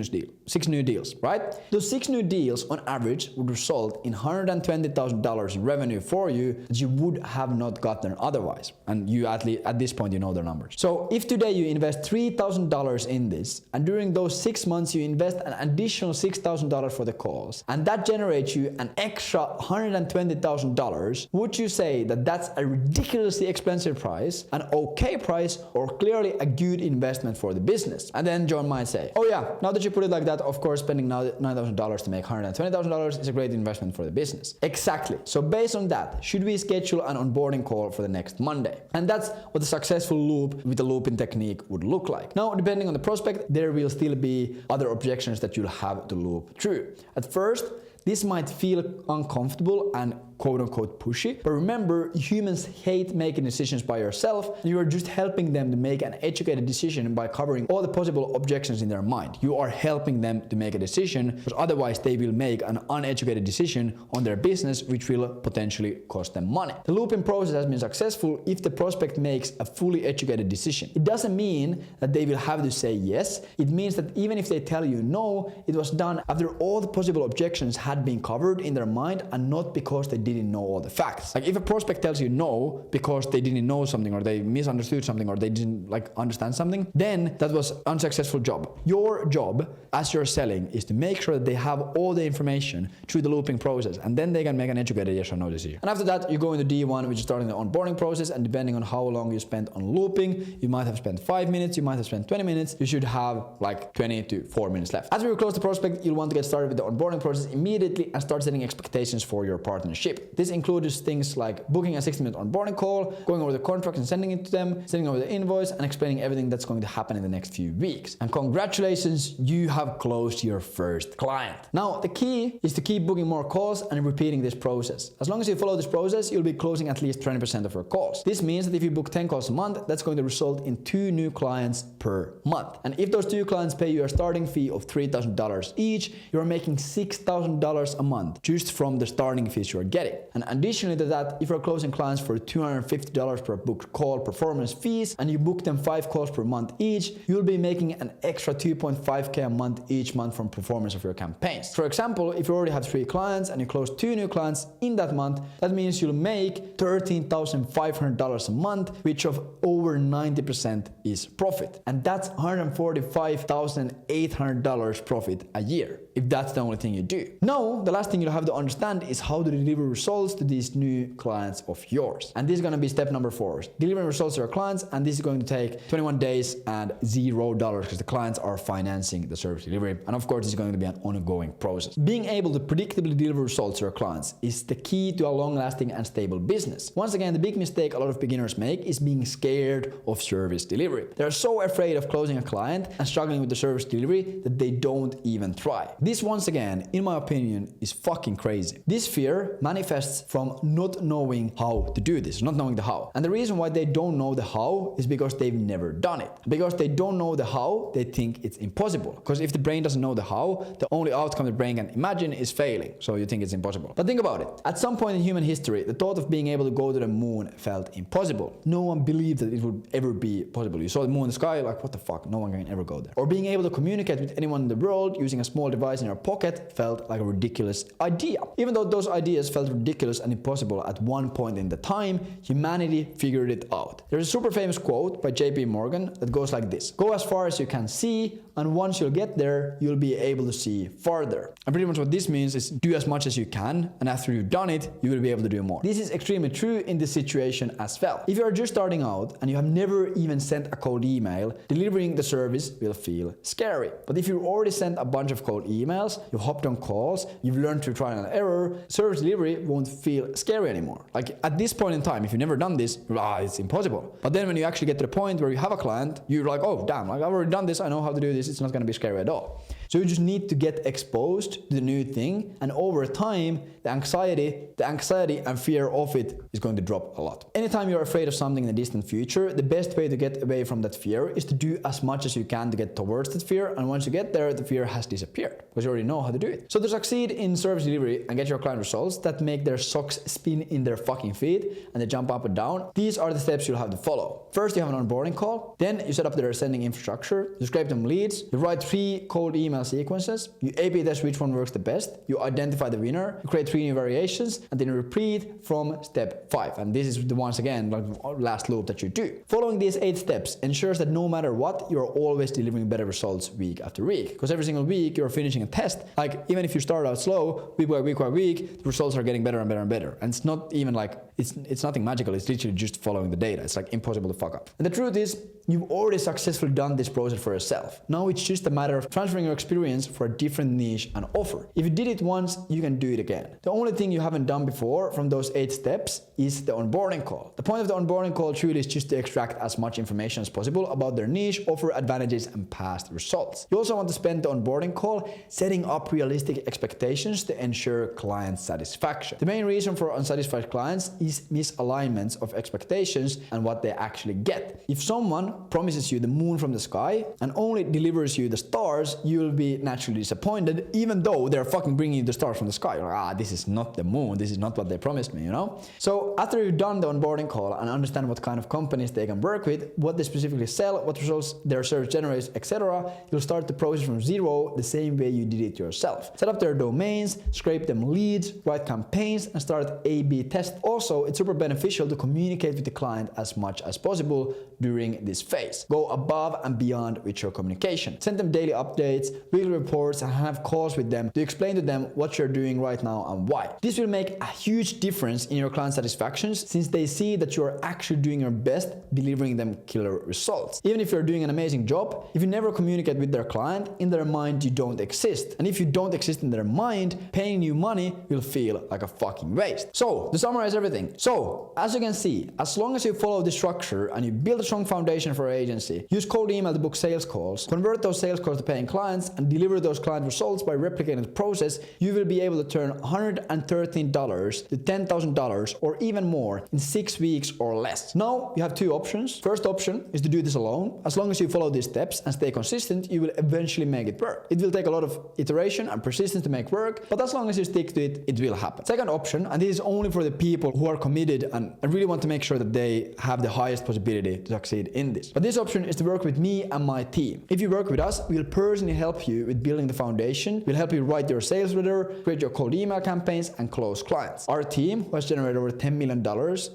new deals, right? Those 6 new deals on average would result in $120,000 in revenue for you that you would have not gotten otherwise. And you at this point, you know their numbers. So if today you invest $3,000 in this, and during those 6 months you invest an additional $6,000 for the calls, and that generates you an extra $120,000, would you say that that's a ridiculously expensive price, an okay price, or clearly a good investment for the business? And then John might say, oh yeah, now that you put it like that, of course, spending $9,000 to make $120,000 is a great investment for the business. Exactly. So based on that, should we schedule an onboarding call for the next Monday? And that's what the successful loop with the looping technique would look like. Now, depending on the prospect, there will still be other objections that you'll have to loop through. At first, this might feel uncomfortable and quote unquote pushy. But remember, humans hate making decisions by yourself, and you are just helping them to make an educated decision by covering all the possible objections in their mind. You are helping them to make a decision, because otherwise they will make an uneducated decision on their business, which will potentially cost them money. The looping process has been successful if the prospect makes a fully educated decision. It doesn't mean that they will have to say yes. It means that even if they tell you no, it was done after all the possible objections had been covered in their mind and not because they didn't know all the facts. Like if a prospect tells you no because they didn't know something or they misunderstood something or they didn't understand something, then that was unsuccessful job. Your job as you're selling is to make sure that they have all the information through the looping process, and then they can make an educated yes or no decision. And after that, you go into D1, which is starting the onboarding process, and depending on how long you spent on looping, you might have spent 5 minutes, you might have spent 20 minutes, you should have 20 to 4 minutes left. As we close the prospect, you'll want to get started with the onboarding process immediately and start setting expectations for your partnership. This includes things like booking a 60-minute onboarding call, going over the contract and sending it to them, sending over the invoice, and explaining everything that's going to happen in the next few weeks. And congratulations, you have closed your first client. Now, the key is to keep booking more calls and repeating this process. As long as you follow this process, you'll be closing at least 20% of your calls. This means that if you book 10 calls a month, that's going to result in 2 new clients per month. And if those 2 clients pay you a starting fee of $3,000 each, you're making $6,000 a month just from the starting fees you're getting. And additionally to that, if you're closing clients for $250 per booked call performance fees and you book them 5 calls per month each, you'll be making an extra $2.5K a month each month from performance of your campaigns. For example, if you already have 3 clients and you close 2 new clients in that month, that means you'll make $13,500 a month, which of over 90% is profit. And that's $145,800 profit a year, if that's the only thing you do. Now, the last thing you'll have to understand is how to deliver results to these new clients of yours. And this is going to be step number 4. Delivering results to your clients, and this is going to take 21 days and $0 because the clients are financing the service delivery. And of course, this is going to be an ongoing process. Being able to predictably deliver results to your clients is the key to a long-lasting and stable business. Once again, the big mistake a lot of beginners make is being scared of service delivery. They're so afraid of closing a client and struggling with the service delivery that they don't even try. This, once again, in my opinion, is fucking crazy. This fear manifests from not knowing how to do this, not knowing the how. And the reason why they don't know the how is because they've never done it. Because they don't know the how, they think it's impossible. Because if the brain doesn't know the how, the only outcome the brain can imagine is failing. So you think it's impossible. But think about it. At some point in human history, the thought of being able to go to the moon felt impossible. No one believed that it would ever be possible. You saw the moon in the sky, like, what the fuck? No one can ever go there. Or being able to communicate with anyone in the world using a small device in your pocket felt like a ridiculous idea. Even though those ideas felt ridiculous and impossible at one point in the time, humanity figured it out. There's a super famous quote by JP Morgan that goes like this: "Go as far as you can see, and once you'll get there, you'll be able to see farther." And pretty much what this means is do as much as you can, and after you've done it, you will be able to do more. This is extremely true in this situation as well. If you are just starting out and you have never even sent a cold email, delivering the service will feel scary. But if you've already sent a bunch of cold emails, you've hopped on calls, you've learned through trial and error, service delivery won't feel scary anymore. Like at this point in time, if you've never done this, it's impossible. But then when you actually get to the point where you have a client, you're like, oh damn, like I've already done this, I know how to do this, it's not going to be scary at all. So you just need to get exposed to the new thing, and over time, the anxiety and fear of it is going to drop a lot. Anytime you're afraid of something in the distant future, the best way to get away from that fear is to do as much as you can to get towards that fear, and once you get there, the fear has disappeared because you already know how to do it. So to succeed in service delivery and get your client results that make their socks spin in their fucking feet and they jump up and down, these are the steps you'll have to follow. First, you have an onboarding call. Then you set up their sending infrastructure. You scrape them leads. You write 3 cold email sequences. You A/B test which one works the best. You identify the winner. You create 3 new variations, and then you repeat from step 5. And this is the once again last loop that you do. Following these 8 steps ensures that no matter what, you're always delivering better results week after week. Because every single week you're finishing a test. Like even if you start out slow, week by week by week, the results are getting better and better and better. And it's not even like it's nothing magical. It's literally just following the data. It's like impossible to fuck up. And the truth is, you've already successfully done this process for yourself. Now it's just a matter of transferring your experience for a different niche and offer. If you did it once, you can do it again. The only thing you haven't done before from those 8 steps is the onboarding call. The point of the onboarding call truly is just to extract as much information as possible about their niche, offer, advantages, and past results. You also want to spend the onboarding call setting up realistic expectations to ensure client satisfaction. The main reason for unsatisfied clients is misalignments of expectations and what they actually get. If someone promises you the moon from the sky and only delivers you the stars, you will be naturally disappointed, even though they're fucking bringing you the stars from the sky. You're like, this is not the moon, this is not what they promised me, you know? So after you've done the onboarding call and understand what kind of companies they can work with, what they specifically sell, what results their service generates, etc., you'll start the process from zero the same way you did it yourself. Set up their domains, scrape them leads, write campaigns, and start A/B test. Also, it's super beneficial to communicate with the client as much as possible during this phase. Go above and beyond with your communication. Send them daily updates, weekly reports, and have calls with them to explain to them what you're doing right now and why. This will make a huge difference in your client satisfactions since they see that you're actually doing your best, delivering them killer results. Even if you're doing an amazing job, if you never communicate with their client, in their mind you don't exist. And if you don't exist in their mind, paying you money will feel like a fucking waste. So, to summarize everything. So, as you can see, as long as you follow the structure and you build a strong foundation for your agency, use cold email to book sales calls, convert those sales calls to paying clients, and deliver those client results by replicating the process, you will be able to turn $113 to $10,000 or even more in 6 weeks or less. Now, you have 2 options. First option is to do this alone. As long as you follow these steps and stay consistent, you will eventually make it work. It will take a lot of iteration and persistence to make work, but as long as you stick to it, it will happen. Second option, and this is only for the people who are committed and really want to make sure that they have the highest possibility to succeed in this. But this option is to work with me and my team. If you work with us, we'll personally help you with building the foundation. We'll help you write your sales letter, create your cold email campaigns, and close clients. Our team, who has generated over $10 million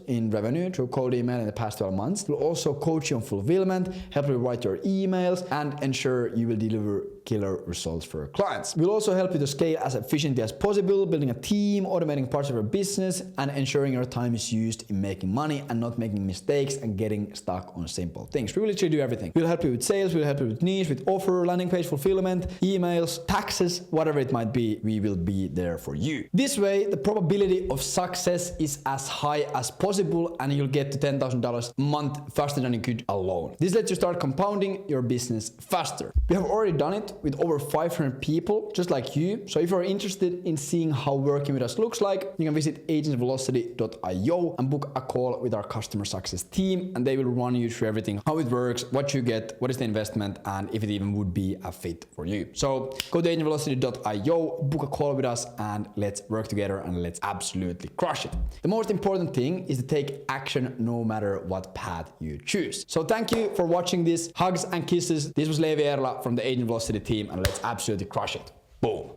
in revenue through cold email in the past 12 months, will also coach you on fulfillment, help you write your emails, and ensure you will deliver killer results for your clients. We'll also help you to scale as efficiently as possible, building a team, automating parts of your business, and ensuring your time is used in making money and not making mistakes and getting stuck on simple things. We will literally do everything. We'll help you with sales, we'll help you with niche, with offer, landing page fulfillment, emails, taxes, whatever it might be, we will be there for you. This way, the probability of success is as high as possible and you'll get to $10,000 a month faster than you could alone. This lets you start compounding your business faster. We have already done it with over 500 people just like you. So if you're interested in seeing how working with us looks like, you can visit agencyvelocity.io and book a call with our customer success team, and they will run you through everything, how it works, what you get, what is the investment, and if it even would be a fit for you. So go to agencyvelocity.io, book a call with us, and let's work together and let's absolutely crush it. The most important thing is to take action no matter what path you choose. So thank you for watching this. Hugs and kisses. This was Levi Erla from the Agent Velocity team, and let's absolutely crush it. Boom.